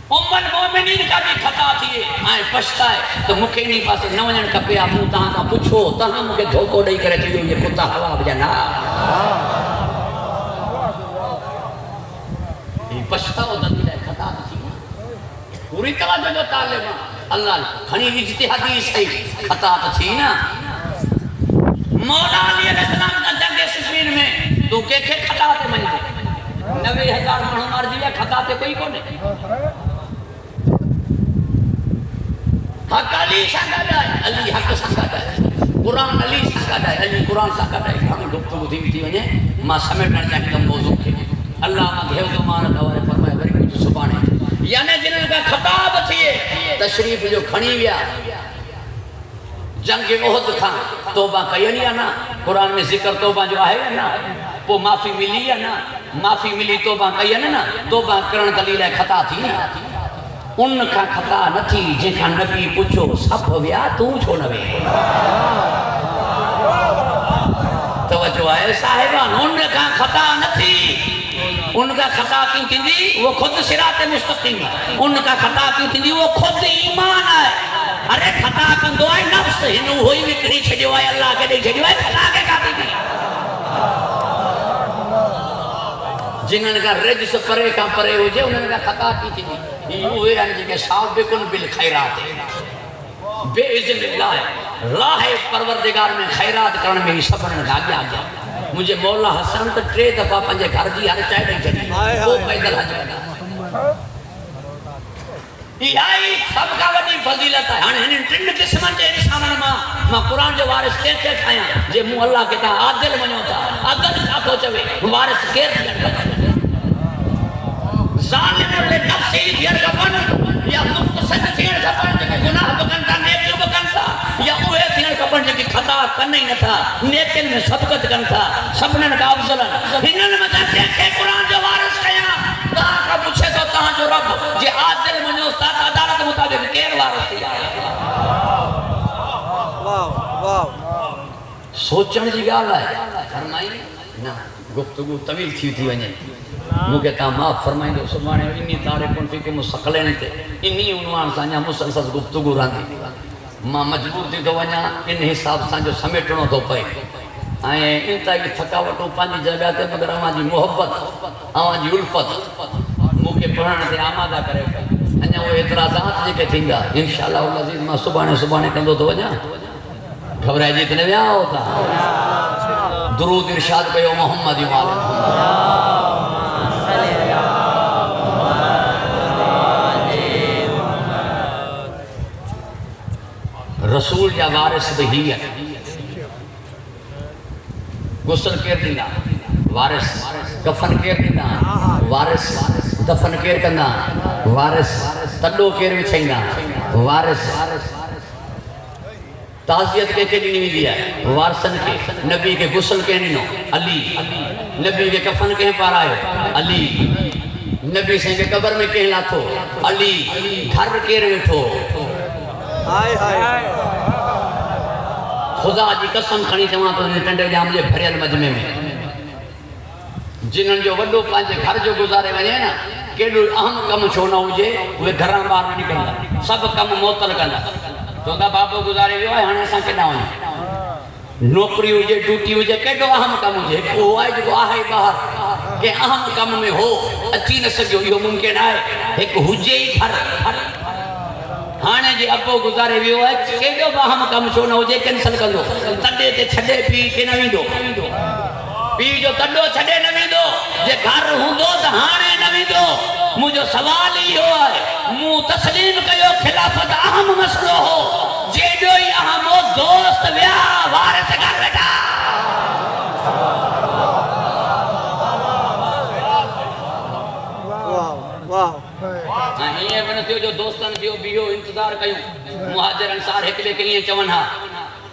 ام المومنین کا بھی خطا تھی آئیں پشتا ہے تو مکھے نہیں پاسے نوجن کا پیا موں تہاں کا پچھو تہاں مکھے دھوکو نہیں کرے چاہیے یہ کتا ہوا بجانا یہ پشتا ہو دلیل ہے خطا تھی پوری توجہ جو طالبہ اللہ کھنی اجتہادی صحیح خطا تھی نا مولا علیہ السلام کا جنگ صفین میں تو کہ خطا تے من دے 90,000 منہ مار دیا خطا تے کوئی کو نہیں حق علی سنگا ہے علی حق سنگا ہے قرآن علی سنگا ہے علی قرآن سنگا ہے ہمیں گفتگو تھی وجہ ماں سمیٹنا چاہیے تم موضوع کے اللہ ماں گھیو زمان دوارے فرمائے بری کچھ سبانے یعنی جنہوں کا خطاب تھیے تشریف جو کھنی گیا جنگ احد کھا توبہ کہی نہیں آنا قرآن میں ذکر توبہ جو آئے نا وہ معافی ملی ہے نا معافی ملی توبہ کہی ہے نا توبہ کرن دلیل ہے خطا تھی ان کا خطا نہ تھی جن کا نبی پوچھو سب ہویا تو چھو نبی توجہ ہے صاحبان ان کا خطا نہ تھی ان کا خطا کیوں تھی دی وہ خود صراط مستقیم ہے ان کا خطا کیوں تھی دی وہ خود ایمان ہے ارے خطا کن دعائے نفس ہنو ہوئی وکری چھڑیو ہے اللہ کے دے چھڑیو ہے خطا کے کاتی دی جنہوں کا رجس پرے کا پرے ہو جائے انہوں کا خطا کی تھی یہ ہوئے ہیں جنہوں کے سابقن بالخیرات بے اذن اللہ راہ پروردگار میں خیرات کرنے میں سبرن گا گیا مجھے مولا حسن تو 3 دفعہ پنجے گھر جی ہر چاہے نہیں چلی وہ پیدل حج وینا یہ آئی سب کا وڈی فضیلت ہے ہاں انہیں 3 قسمن جے انسانن ماں قرآن جو وارث کیر کے کھایا جے مو اللہ کے تا عادل منو تا عادل کا تو چوے وارث کیر تھین کھپن ظالم لے نفسی تھین کھپن یا مقتصد تھین کھپن جے گناہ بکن تا نیک بکن تا یا اوہ تھین کھپن جے خطا کرنے ہی نہ تھا نیکن میں سبقت کن تھا سبنن کا افضلن ہنن میں جاتے کہ قرآن جو وارث کھایا تاں کا پوچھے تو تاں جو رب جے عادل منو تا عدالت مطابق کیر وارث تھی سوچن جی گال ہے فرمائی نا گفتگو طویل تھی ونے مجھے تا معاف فرمائیں دو سبحانے انی تاریخن فی کے مستقلین تھے انہی عنوان سانجا مسلسل گفتگو راندی ماں مجبور تھی تو ونیا ان حساب سان جو سمیٹنو تو پئے آئیں انتا کی تھکاوٹوں پانچی جگہ تے مگر آوان جی محبت آوان جی الفت مجھے پڑھنے تے آمادہ کرے انیا وہ اعتراضات جے کے تھینگا انشاءاللہ العزیز ماں سبحانے کندو تو ونیا گھبرائے جیتنے بھی ہوتا درود ارشاد کہو محمد رسول یا وارث بھی ہے غسل کیر دینا وارث کفن کیر دینا وارث دفن کیر کرنا وارث تڈو کیر وچھائینا وارث تعزیت کے دینی بھی دیا ہے وارثن کے نبی کے غسل کے نینو علی نبی کے کفن کے پارا ہے علی نبی سے کے قبر میں کہنا تھو علی گھر کے ریٹھو خدا جی قسم کھنی چاہاں تو ٹنڈے جام جے بھریل مجمع میں جنہن جو وڈو پانچے گھر جو گزارے ونے نا کیڑو اہم کم چھونا ہوجے وہ گھران باہر نہیں کرنا سب کم معطل کرنا تو دا بابو گزارے ہوئے ہوئے ہاں ایسا کہنا ہوئے نوکری ہوجے ڈیوٹی ہوجے کیڑو اہم کم ہوجے وہ آئے جو آہے باہر کہ اہم کم میں ہو اچھی نہ سکیو یہ ممکن آئے ایک ہوجے ہی گھر ہانے جی ابو گزارے بھی ہوئے کیڑو اہم کم چھونا ہوجے کینسل کر دو تڈے تے چھڈے پی کے نوی دو پی جو تڈو چھڈے نوی دو جے گھر ہوں دو تو ہانے نوی دو مجھو سوال ہی ہوا ہے مو تسلیم کہو خلافت اہم مسئلہ ہو جے جو ہی اہم ہو دوست ویا وارث کر بیٹا یہ بنتیو جو دوستان کیو بیو انتظار کیوں مہاجر انصار ایک لے کے لیے چون ہاں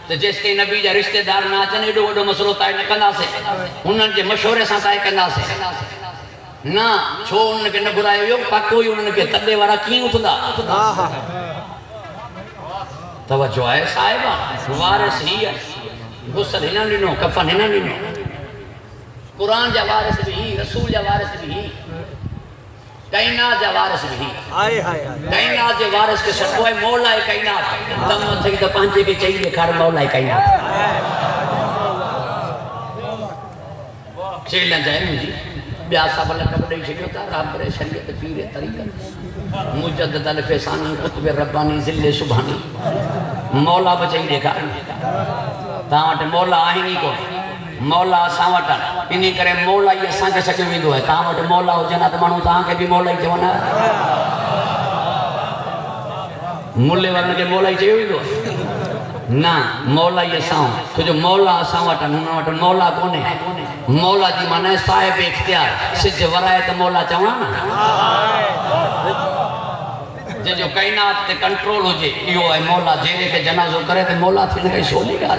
تو جس کے نبی جا رشتہ دار نہ چنے ڈو وڈو مسئلہ تائے نہ کندہ سے انہوں نے مشورے سان تائے کندہ سے نا چھو انہوں نے نہ برائے ہوئے پاکوئی انہوں نے تدے وارا کیوں اتھدا توجہ ہے صاحبہ وارث ہی ہے غسل ہنہ لینو کفن ہنہ لینو قرآن جا وارث بھی رسول جا وارث بھی کائنات جا وارث بھی کائنات جا وارث کے سٹھوئے مولا ہے کائنات تم تھے کہ پانچے کے چاہیے کھار مولا ہے کائنات چیلن جائے مجھے بیاسا بلا کبڑی شکیو تا رب رے شریعت پیر طریقہ مجدد الفسانی قطب ربانی ذل سبحانی مولا بچائی دیکھا تاوٹ مولا آہینی کو مولا ساوٹا انہی کرے مولا یہ سانکے سکے ویدو ہے تاوٹ مولا ہو جنات مانو تاں کے بھی مولا ہی چونا ملے ورن کے مولا ہی چوے ویدو نا مولا یہ ساؤں تو جو مولا ساوٹا مولا کونے مولا جی مانا ہے صاحب اختیار سج ورائے تو مولا چوانا جو کائنات تے کنٹرول ہو جے یہ ہے مولا جیلے کے جنازو کرے تے مولا تھی نکائی سولی گا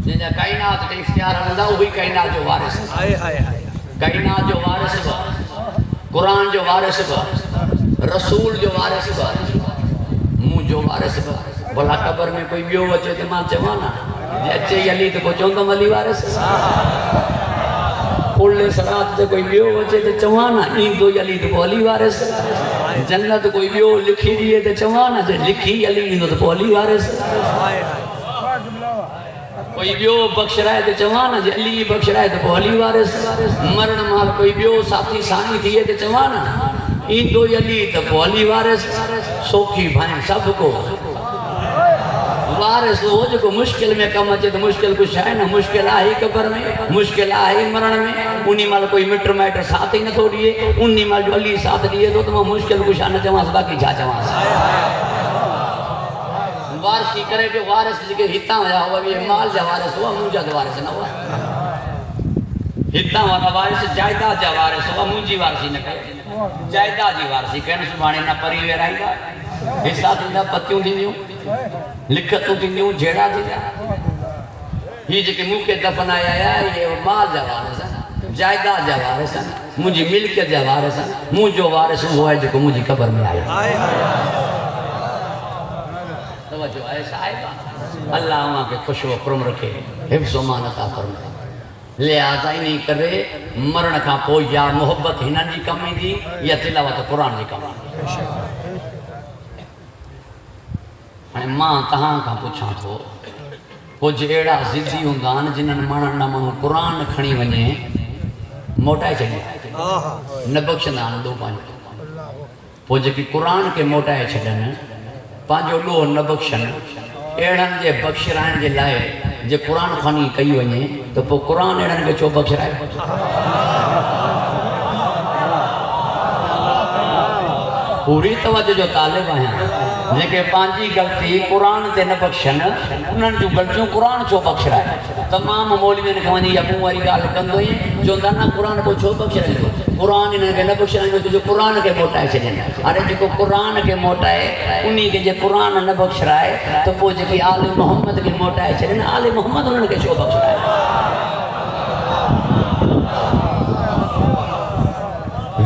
جنہا کائنات تے اختیار ہندا وہی کائنات جو وارث کائنات جو وارث با قرآن جو وارث با رسول جو وارث با منہ جو وارث با بھلا قبر میں کوئی بیو بچے تے ماں چوانا اچھے علی تو کو چوندم علی وارث پھولے سرات تے کوئی بیو بچے تے چوانا این دو علی تو علی وارث جنت کوئی بیو لکھی دیئے تے چوانا جے لکھی علی این تو علی وارث کوئی بیو بخش رہے تے چوانا جے علی بخش رہے تو علی وارث مرن مال کوئی بیو ساتھی سانی دیئے تے چوانا این دو علی تو علی وارث سوکھی بھائیں سب کو وارث ہو جو کو مشکل میں کم اچے تو مشکل کچھ ہے نا مشکل آہی قبر میں مشکل آہی مرن میں انہی مال کوئی مٹر میٹر ساتھ ہی نہ تو دیئے انہی مال جو علی ساتھ دیئے تو تمہیں مشکل کچھ آنا چاہاں سے باقی جا چاہاں سے وارثی کرے جو وارث لکھے ہتاں ہوا ہوا بھی مال جا وارث ہوا مجھا دو وارث نہ ہوا ہتاں ہوا وارث جائدہ جا وارث ہوا مجھے وارثی نہ کرے جائدہ جی وارثی کہنے سبحانے نہ پری وے رہی گا حصہ دیندہ پتیوں دیندیوں لکھتوں دیندیوں جیڑا دیندہ یہ جو کہ منہ کے دفن آیا ہے یہ مال جا وارث ہے جائدہ جا وارث ہے مجھے ملکت جا وارث ہے مجھ جو وارث ہوا ہے جو کہ مجھے قبر میں آیا توجہ ہے صاحبہ اللہ وہاں کے خوش و کرم رکھے حفظ و مان عطا فرمائے لہذا ہی نہیں کرے مرن کا پو یا محبت ہنن جی کمی دی یا تلاوت قرآن جی کمی دی ماں تہاں کا پوچھا تو کچھ ایڑا زدی ہندان جنن مانن نہ منو قرآن کھڑی ونجے موٹائے چڑھے نبخشندان دو پانچ پو جکی قرآن کے موٹائے چھڑن پانچو لو نبخشن ایڑن جے بخش رائن جے لائے جے قرآن خانی کئی ونجے تو پو قرآن ایڑن کے چو بخش رائے پوری توجہ جو طالب ہیں جنکہ پانچی غلطی قرآن تے نہ بخشن انہوں جو غلطیوں قرآن چو بخش رہا ہے تمام مولوی نے کہانی ابو واری گال کندو ہیں جو دانا قرآن کو چو بخش رہے ہیں قرآن انہوں کے نہ بخش رہے ہیں جو قرآن کے موٹائے سے جنہیں ارے جو قرآن کے موٹائے انہی کے جو قرآن نہ بخش رہا ہے تو وہ جو کہ آل محمد کے موٹائے سے جنہیں آل محمد انہوں کے چو بخش رہا ہے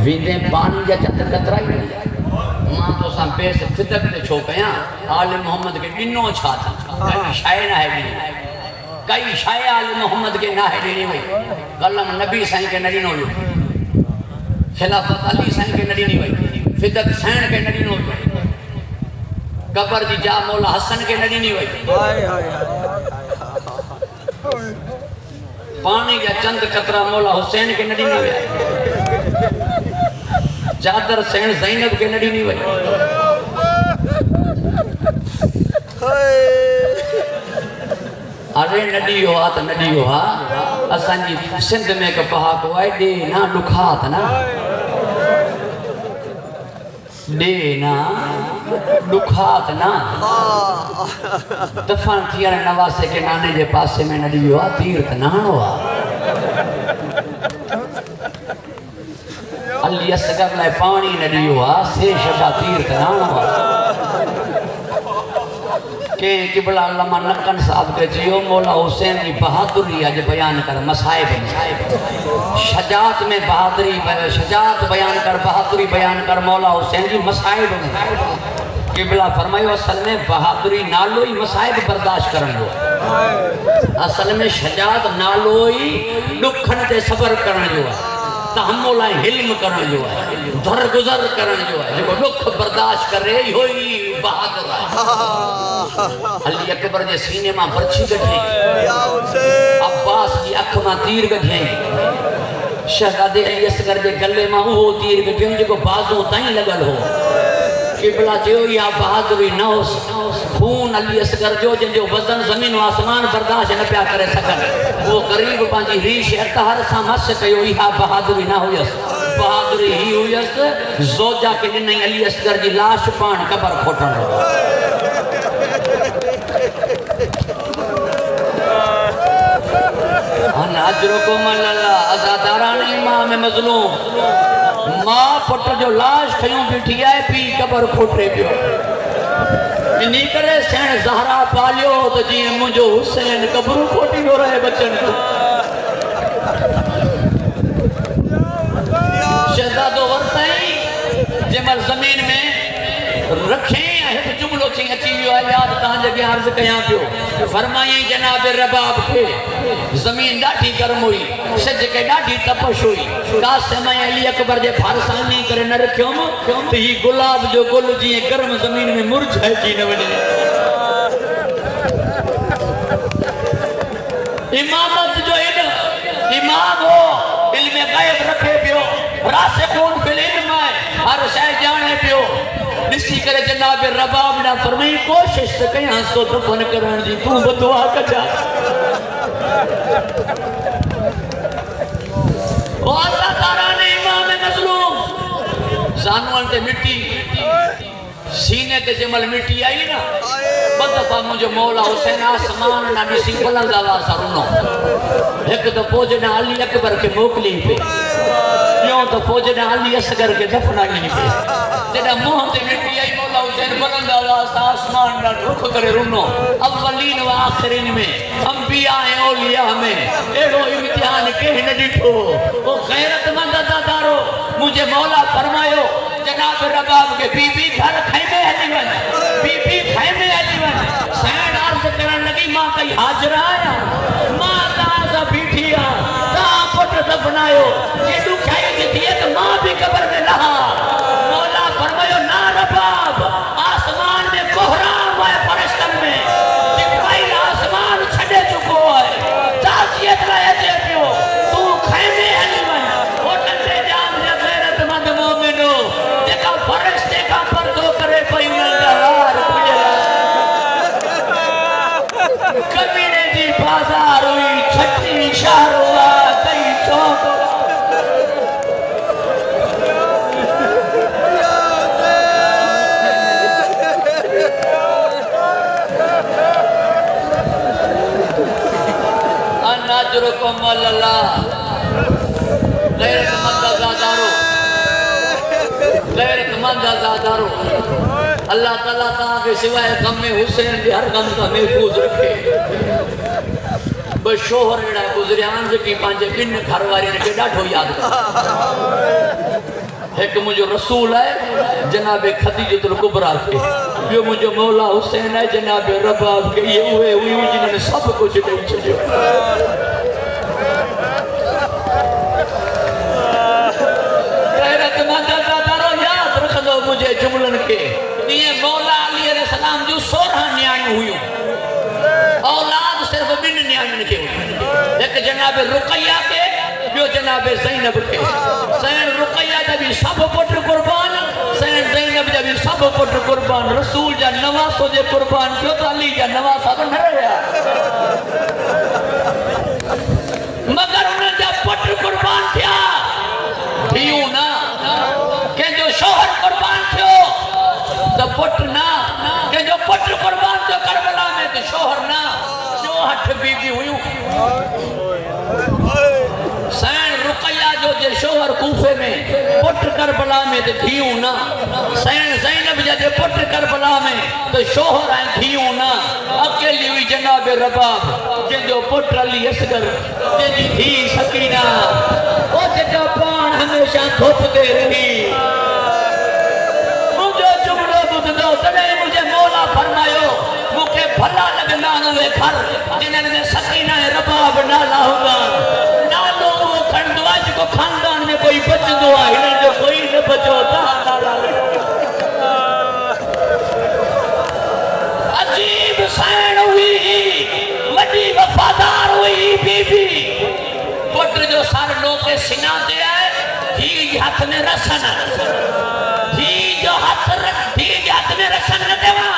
ویندیں پانی جا چند قطرائی نہیں جائے ماں تو ساں پیس فدق دے چھو کہاں آل محمد کے ڈنوں چھا تھا کئی شائع نہ ہے ڈنی کئی شائع آل محمد کے نہ ہے ڈنی ہوئی قلم نبی سائن کے نڈی نوئی خلافت علی سائن کے نڈی نہیں ہوئی فدق سین کے نڈی نوئی قبر دی جا مولا حسن کے نڈی نہیں ہوئی پانی یا چند قطرہ مولا حسین کے نڈی نہیں ہوئی چادر سین زینب کے نڈی نہیں ہوئی ارے نڈی ہوا تو نڈی ہوا اسان جی سندھ میں کا پہا کو آئے دے نا لکھات نا دے نا لکھات نا دفن تھیر نواسے کے نانے جے پاسے میں نڈی ہوا تیرت نان ہوا علی اصغر لائے پانی نڈی ہوا سے شبہ تیرت نان ہوا کہ قبلہ علامہ نکن صاحب کے جیو مولا حسین کی بہادری آج بیان کر مسائب شجاعت میں بہادری شجاعت بیان کر بہادری بیان کر مولا حسین کی مسائب میں قبلہ فرمائیو اصل میں بہادری نالوئی مسائب برداشت کرن جو اصل میں شجاعت نالوئی دکھن تے صبر کرن جو تحمل حلم کرن جو ہے در گزر کرن جو ہے جو دکھ برداشت کر رہے ہوئی بہادر ہے علی اکبر جے سینے ماں برچی گٹھیں عباس جی اکھ ماں تیر گٹھیں شہزادے علی اصغر جے گلے ماں وہ تیر گٹھیں جو بازوں تائیں لگل ہو قبلہ جو یا بہادری نہ ہو خون علی اصغر جو جن جو وزن زمین و آسمان برداشت نہ پیا کرے سکن وہ قریب پانچی ریش اتہر سا مس کہو یا بہادری نہ ہوئی اس بہادری ہی ہوئی اس زوجہ کے دن نہیں علی اصغر جی لاش پان قبر کھوٹن ہو ان اجرکم اللہ ازاداران امام مظلوم ماں پٹر جو لاش کھیوں بیٹھی آئے پی قبر کھوٹے پیو انہی کرے سین زہرہ پالیو تو جی مجھو حسین قبر کھوٹی ہو رہے بچن کو شہزادو ورتائیں جمل زمین میں رکھیں ایک جملو چیں اچھی ہوئی آیات تہاں جگہ عرض کیاں پیو فرمائیں جناب رباب کے زمین ڈاٹھی گرم ہوئی سج کے ڈاٹھی تپش ہوئی قاسم علی اکبر جے فارسانی کرے نہ رکھیوں تو یہ گلاب جو گل جی گرم زمین میں مرجھائے جی نہ وجے امامت جو امام ہو علم غیب رکھے پیو راسخون فی العلم ہے ہر شے جانے پیو نسی کرے جناب رباب نہ فرمائی کوشش سے کہیں ہنس تو دفن کرن جی تو بدعا کجا وہ عزاداران امام مظلوم زانوان تے مٹی سینے تے جمل مٹی آئی نا بدفع مجھے مولا حسین آسمان نہ نسی بلند آواز رونو ایک تو پوجنا علی اکبر کے موکلی پہ یوں تو فوجنا علی اصغر کے دفنائی پہ جڑا منہ تے مٹی آئی مولا حسین بلند آواز آسمان نہ رخ کرے رونو اولین و آخرین میں انبیاء اولیاء میں ایڑو امتحان کہیں نہ ڈٹھو وہ غیرت مند عزادارو مجھے مولا فرمائیو جناب رباب کے بی بی گھر خیمے علیون بی بی خیمے علیون سین عرض کرن لگی ماں کئی حاجر آیا ماں تازہ بیٹھیا تاں پٹ دفنائیو یہ دکھائی جتی ہے تو ماں بھی قبر میں رہا مولا فرمائیو نا رباب آسمان میں کوہرام ہے فرشتن میں جبرائیل آسمان چھڑے چکو ہے تازیت رہے جے پیو تو خیمے علیون وہ ٹنڈے جام جے غیرت مند مومنو دیکھا فرشتے کا پردو کرے پئی نندہار کھجلا کمینے جی بازار ہوئی چھٹی شہر ہوا کئی چوک اناجرکم اللہ غیرت مند عزادارو غیرت مند عزادارو اللہ تعالیٰ تاں کے سوائے غم حسین بھی ہر غم کا محفوظ رکھے بس شوہر ایڑا گزریان سے کی پانچے بن گھرواری نے کے ڈاٹھو یاد کر ایک مجھے رسول ہے جناب خدیجۃ الکبریٰ کے جو مجھے مولا حسین ہے جناب رباب کے یہ ہوئے جنہوں نے سب کچھ نہیں چھجو غیرت مند عزادارو یاد رکھ دو مجھے جملن کے یہ مولا علی علیہ السلام جو 16 نیائیں ہوئیں اولاد صرف بن نیائیں کے ہوئیں ایک جناب رقیہ کے جو جناب زینب کے سین رقیہ جبی سب پٹر قربان سین زینب جبی سب پٹر قربان رسول جا نواسو جے قربان جو تو علی جا نواسا تو نہ رہا مگر انہیں جا پٹر قربان تھیا تھیوں نا کہ جو شوہر قربان تھیو تو پٹ نا کہ جو پٹ قربان تو کربلا میں تو شوہر نا جو ہٹھ بی بی ہوئیوں سین رقیہ جو جے شوہر کوفے میں پٹ کربلا میں تو دھیوں نا سین زینب جے پٹ کربلا میں تو شوہر آئیں دھیوں نا اکیلی ہوئی جناب رباب جن جو پٹ علی اصغر جن جی دھی سکینہ وہ جگہ پان ہمیشہ دھوپ دے رہی تنے مجھے مولا فرمائیو مکے بھلا لگنا ہوئے گھر جنہوں نے سکینہ رباب نالا ہوگا نالو وہ کھندواج کو خاندان میں کوئی بچ دعا انہیں جو کوئی نہ بچو نالا عجیب سین ہوئی وڈی وفادار ہوئی بی بی پٹر جو سار لوکے سنا دے آئے ہی ہاتھ میں رسن جو ہاتھ میں رسن نہ دیوا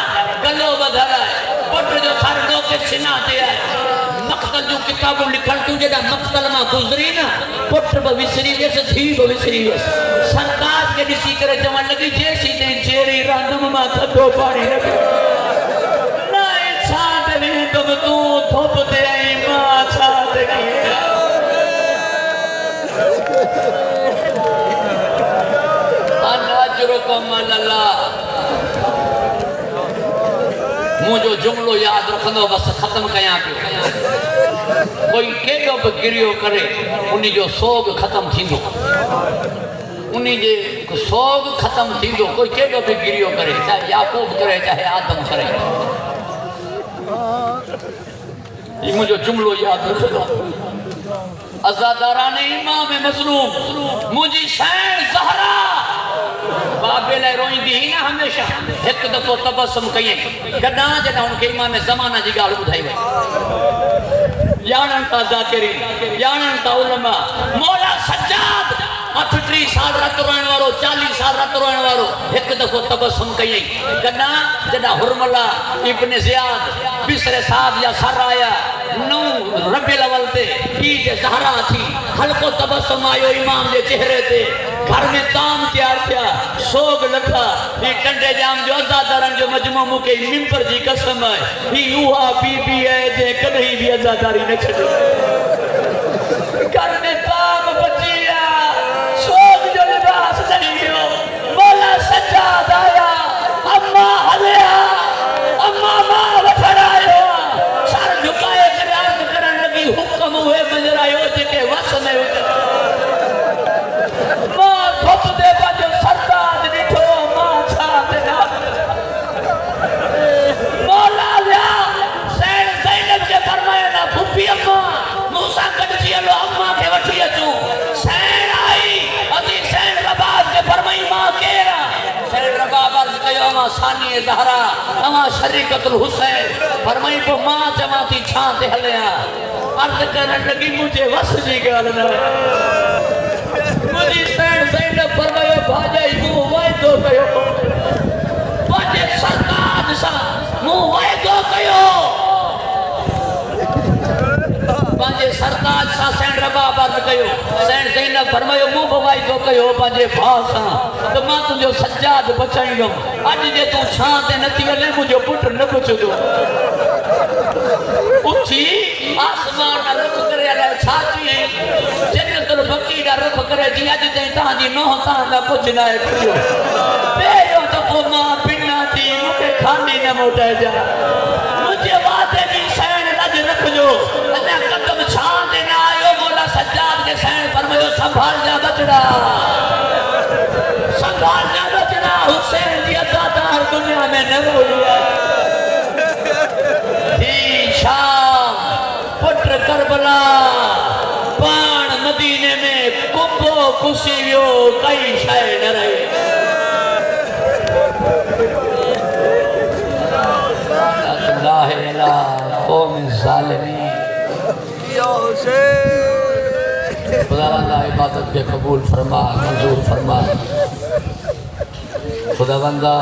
گلو بدھر ہے پٹر جو سردوں کے سنا دیا ہے مقتل جو کتابوں لکھن تو جدہ مقتل ماں گزری نا پٹر بویسری جیسے تھی بویسری جیسے سرکات کے جسی کرے جوان لگی جیسی دیں جیری راندم ماں کھتو پاڑی لگی نا انسان دے تم تو تھوپ دے آئی ماں چھا دے اناجرکم اللہ مجھو جملو یاد رکھنو بس ختم کیاں پہ کوئی کیڑو پہ گریو کرے انہی جو سوگ ختم تھی دو انہی جو سوگ ختم تھی دو کوئی کیڑو پہ گریو کرے چاہے یعقوب کرے چاہے آدم کرے یہ مجھو جملو یاد رکھنو عزاداران امام مظلوم مجھے سین زہرہ بابے لئے روئیں دی ہی نا ہمیشہ ایک دفعہ تبسم کہیں گڑنا جڑا ان کے امام زمانہ جی گال بدھائی ہوئی یانن تا ذاکرین یانن تا علماء مولا سجاد 38 سال رات روئن وارو 40 سال رات روئن وارو ایک دفعہ تبسم کئی گنا جدا حرملہ ابن زیاد بسر صاحب یا سر آیا نو ربی الاول تے عید زہرا تھی ہلکو تبسم آئیو امام دے چہرے تے گھر میں تام تیار کیا سوگ لکھا یہ ٹنڈے جام جو ازادارن جو مجموع مکے ممبر جی قسم ہے یہ یوہا بی بی ہے جے کدھئی بھی ازاداری نہ چھڑے گھر میں تام بچیا سوگ جو لباس نہیں ہو مولا سجاد آیا اممہ حلیا اممہ ماں وٹھڑ آیا سر جھکائے قرار کرن لگی حکم ہوئے منظر آئے جے کے وس میں ہوئے خود دے بجو سرداد نٹھو ماں چھاتے نا مولا لیا سین زینب کے فرمائے نا بھوپی اممہ موسیٰ کٹسی اللہ اممہ کے وٹھی اچھو سین آئی ادھی سین رباب کے فرمائی ماں کیرا سین رباب عرض کہو اممہ ثانی زہرا اممہ شریکت الحسین فرمائی کو ماں جماعتی چھانتے ہلیا عرض کرن لگی مجھے وس جی گالنا مجھے سین زینب فرمایا بھاجائی مو وائدو کہو بھاجے سرکار سا مو وائدو کہو بھاجے سرکار سا سین رباب عرض کہو سین زینب فرمایا مو وائدو کہو بھاجے بھاسا تو ماں تجھو سجاد بچائیں گا آج جے تو چھانتے نتی علی مجھے پٹر نہ بچو دو اچھی آسمان رکھ کرے علی چھاچی ہے جنت البقی دا رکھ کرے جی آج جائیں تاں جی نوہ تاں دا کچھ نہ کریو پیروں تو کو ماں پنہ تھی مکے کھانی نہ موٹے جا مجھے وعدے بھی سین لج رکھ جو انہیں قدم چھان دینا آئیو مولا سجاد کے سین فرمائیو سنبھال جا بچڑا سنبھال جا بچڑا حسین دی عزادار دنیا میں نہ ہوئی ہے تھی شام پٹر کربلا پان مدینے میں کمبو کسیویو کئی شائع نہ رہے اللہ الہ قوم ظالمین خدا بندہ عبادت کے قبول فرما منظور فرما خدا بندہ